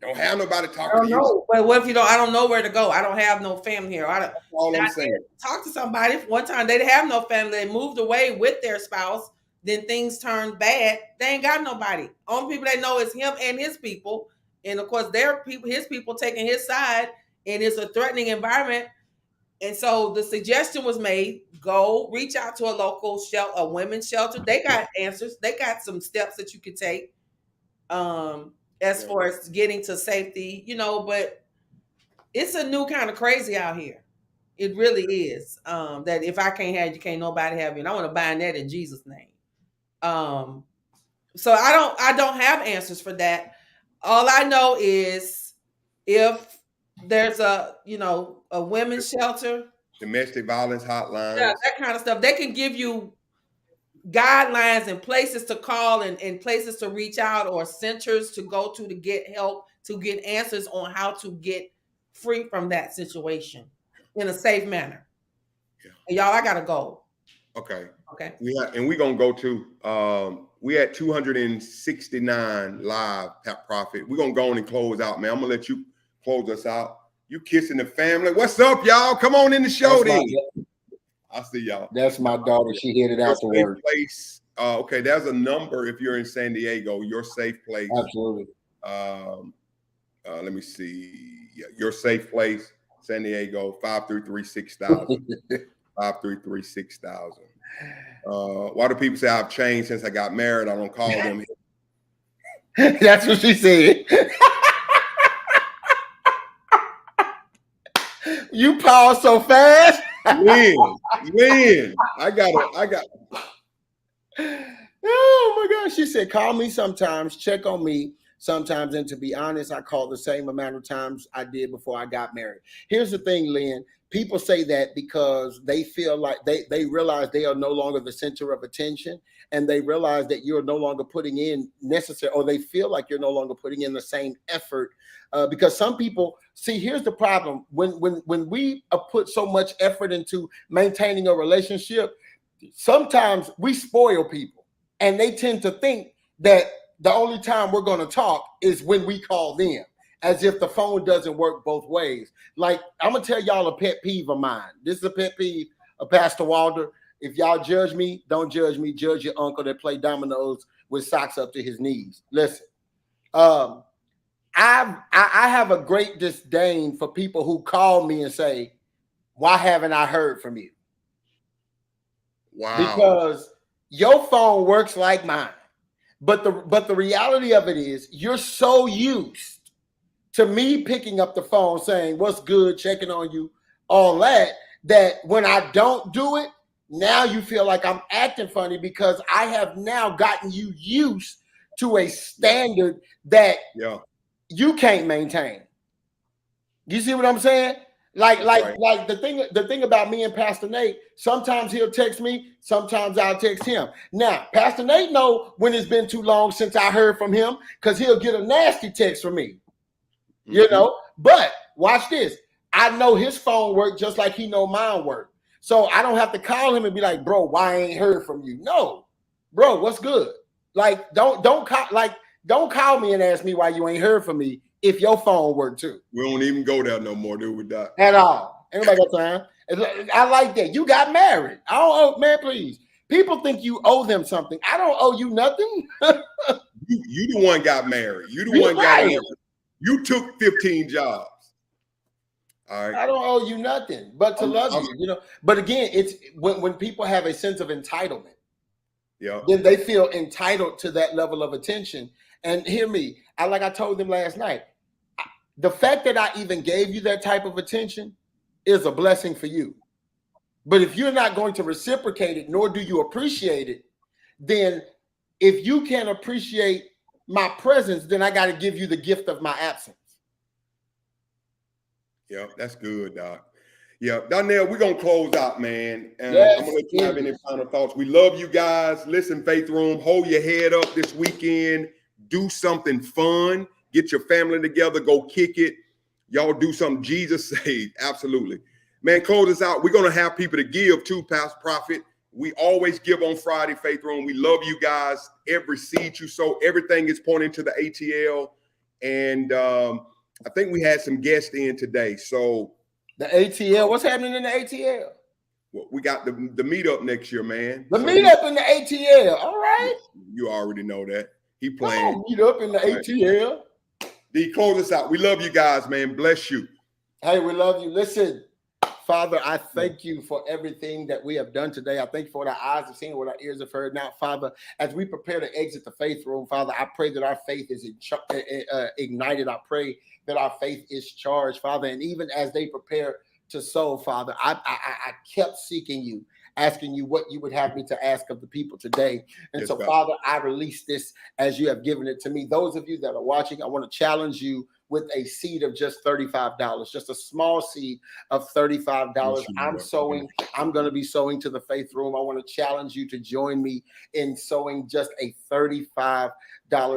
Don't have nobody talking to you. But what if you don't? I don't know where to go. I don't have no family here. That's all I'm saying. Talk to somebody. One time they didn't have no family. They moved away with their spouse. Then things turned bad. They ain't got nobody. Only people they know is him and his people. And of course, his people taking his side, and it's a threatening environment. And so the suggestion was made: go reach out to a local shelter, a women's shelter. They got answers. They got some steps that you could take. As far as getting to safety, but it's a new kind of crazy out here. It really is. That if I can't have you, can't nobody have you. And I want to bind that in Jesus' name. So I don't have answers for that. All I know is if there's a women's shelter, domestic violence hotline, that kind of stuff, they can give you guidelines and places to call and places to reach out, or centers to go to get help, to get answers on how to get free from that situation in a safe manner. Yeah. And y'all, I gotta go. Okay. We're gonna go to we had 269 live Prophet. We're gonna go on and close out, man. I'm gonna let you close us out. You kissing the family. What's up, y'all? Come on in the show then. I'll see y'all. That's my daughter. She headed out to work. Place. Okay, there's a number if you're in San Diego. Your safe place. Absolutely. Let me see. Yeah, Your Safe Place, San Diego, 533-6000. 533-6000. Why do people say I've changed since I got married? I don't call them. That's what she said. You pause so fast. Lynn, I got. Oh my gosh. She said, call me sometimes, check on me sometimes. And to be honest, I called the same amount of times I did before I got married. Here's the thing, Lynn. People say that because they feel like they realize they are no longer the center of attention, and they realize that you're no longer putting in necessary, or they feel like you're no longer putting in the same effort. Because some people see, here's the problem: when we put so much effort into maintaining a relationship, sometimes we spoil people, and they tend to think that the only time we're going to talk is when we call them, as if the phone doesn't work both ways. Like, I'm gonna tell y'all a pet peeve of mine. This is a pet peeve of Pastor Walter. If y'all judge me, don't judge me. Judge your uncle that play dominoes with socks up to his knees. Listen, I have a great disdain for people who call me and say, "Why haven't I heard from you?" Wow. Because your phone works like mine. But the reality of it is, you're so used to me picking up the phone saying, "What's good?" checking on you, all that when I don't do it, now you feel like I'm acting funny because I have now gotten you used to a standard that you can't maintain. You see what I'm saying? Like the thing about me and Pastor Nate, sometimes he'll text me, sometimes I'll text him. Now, Pastor Nate know when it's been too long since I heard from him, because he'll get a nasty text from me. You know, but watch this. I know his phone work just like he know mine work. So I don't have to call him and be like, "Bro, why I ain't heard from you?" No, bro, what's good? Like, don't call me and ask me why you ain't heard from me if your phone work too. We don't even go there no more, do we, Doc? At all. Anybody got time? I like that. You got married. I don't owe, man, please. People think you owe them something. I don't owe you nothing. you the one got married. You the one got married. You took 15 jobs. All right. I don't owe you nothing but to love you, you know. But again, it's when people have a sense of entitlement, then they feel entitled to that level of attention. And hear me, like I told them last night, the fact that I even gave you that type of attention is a blessing for you. But if you're not going to reciprocate it, nor do you appreciate it, then if you can't appreciate my presence, then I got to give you the gift of my absence. Yeah, that's good, Doc. Yeah, Donnell, we're going to close out, man. And yes, I'm going to let you have any final thoughts. We love you guys. Listen, Faith Room, hold your head up this weekend. Do something fun. Get your family together. Go kick it. Y'all do something Jesus saved. Absolutely. Man, close us out. We're going to have people to give too, Pastor Prophet. We always give on Friday, Faith Room. We love you guys. Every seed you sow, everything is pointing to the ATL. And I think we had some guests in today. So the ATL, what's happening in the ATL? Well, we got the meetup next year, man. The meetup in the ATL. All right. You already know that. He playing. Meet up in the ATL. D, close us out. We love you guys, man. Bless you. Hey, we love you. Listen, Father, I thank you for everything that we have done today. I thank you for what our eyes have seen, what our ears have heard. Now, Father, as we prepare to exit the Faith Room, Father, I pray that our faith is ignited. I pray that our faith is charged, Father. And even as they prepare to sow, Father, I kept seeking you, asking you what you would have me to ask of the people today. And so, Father, I release this as you have given it to me. Those of you that are watching, I want to challenge you with a seed of just $35, just a small seed of $35. I'm sowing. I'm going to be sowing to the Faith Room. I want to challenge you to join me in sowing just a $35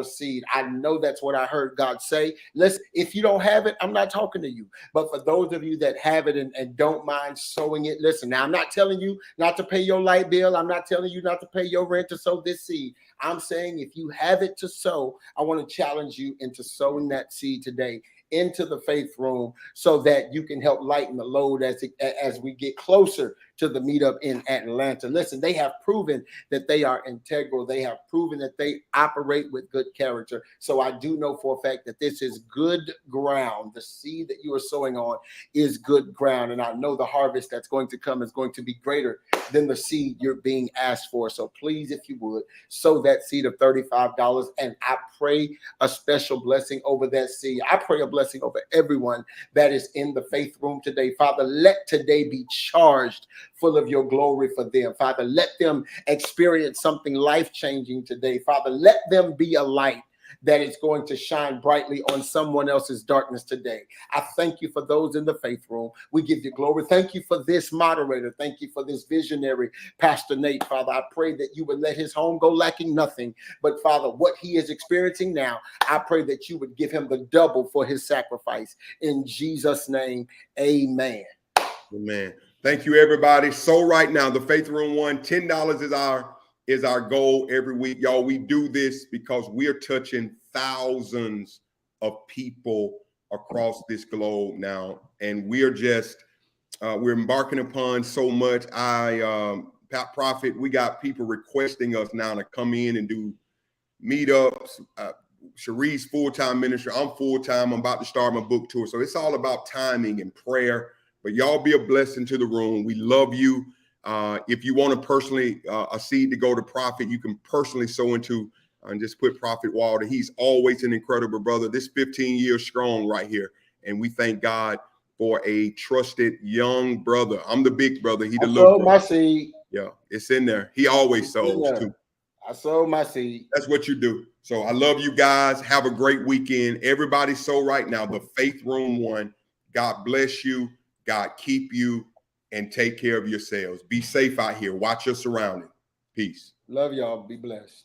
seed. I know that's what I heard God say. Listen, if you don't have it, I'm not talking to you. But for those of you that have it and don't mind sowing it, listen, now I'm not telling you not to pay your light bill. I'm not telling you not to pay your rent to sow this seed. I'm saying if you have it to sow, I want to challenge you into sowing that seed today into the Faith Room so that you can help lighten the load as we get closer to the meetup in Atlanta. Listen, they have proven that they are integral. They have proven that they operate with good character. So I do know for a fact that this is good ground. The seed that you are sowing on is good ground. And I know the harvest that's going to come is going to be greater than the seed you're being asked for. So please, if you would, sow that seed of $35. And I pray a special blessing over that seed. I pray a blessing over everyone that is in the faith room today. Father, let today be charged full of your glory for them. Father, let them experience something life-changing today. Father, let them be a light that is going to shine brightly on someone else's darkness today. I thank you for those in the faith room. We give you glory. Thank you for this moderator. Thank you for this visionary, Pastor Nate. Father, I pray that you would let his home go lacking nothing. But Father, what he is experiencing now, I pray that you would give him the double for his sacrifice. In Jesus' name, amen. Amen. Thank you, everybody. So right now, the Faith Room One, $10 is our goal every week. Y'all, we do this because we're touching thousands of people across this globe now. And we're just, we're embarking upon so much. Prophet, we got people requesting us now to come in and do meetups. Cherie's full-time ministry. I'm full-time. I'm about to start my book tour. So it's all about timing and prayer. But y'all be a blessing to the room. We love you. If you want to personally, a seed to go to Prophet, you can personally sow into and just put Prophet Walter. He's always an incredible brother. This 15 years strong right here. And we thank God for a trusted young brother. I'm the big brother. He the little brother. My seed. Yeah, it's in there. He always sows too. I sold my seed. That's what you do. So I love you guys. Have a great weekend. Everybody sow right now. The Faith Room One. God bless you. God keep you, and take care of yourselves. Be safe out here. Watch your surroundings. Peace. Love y'all. Be blessed.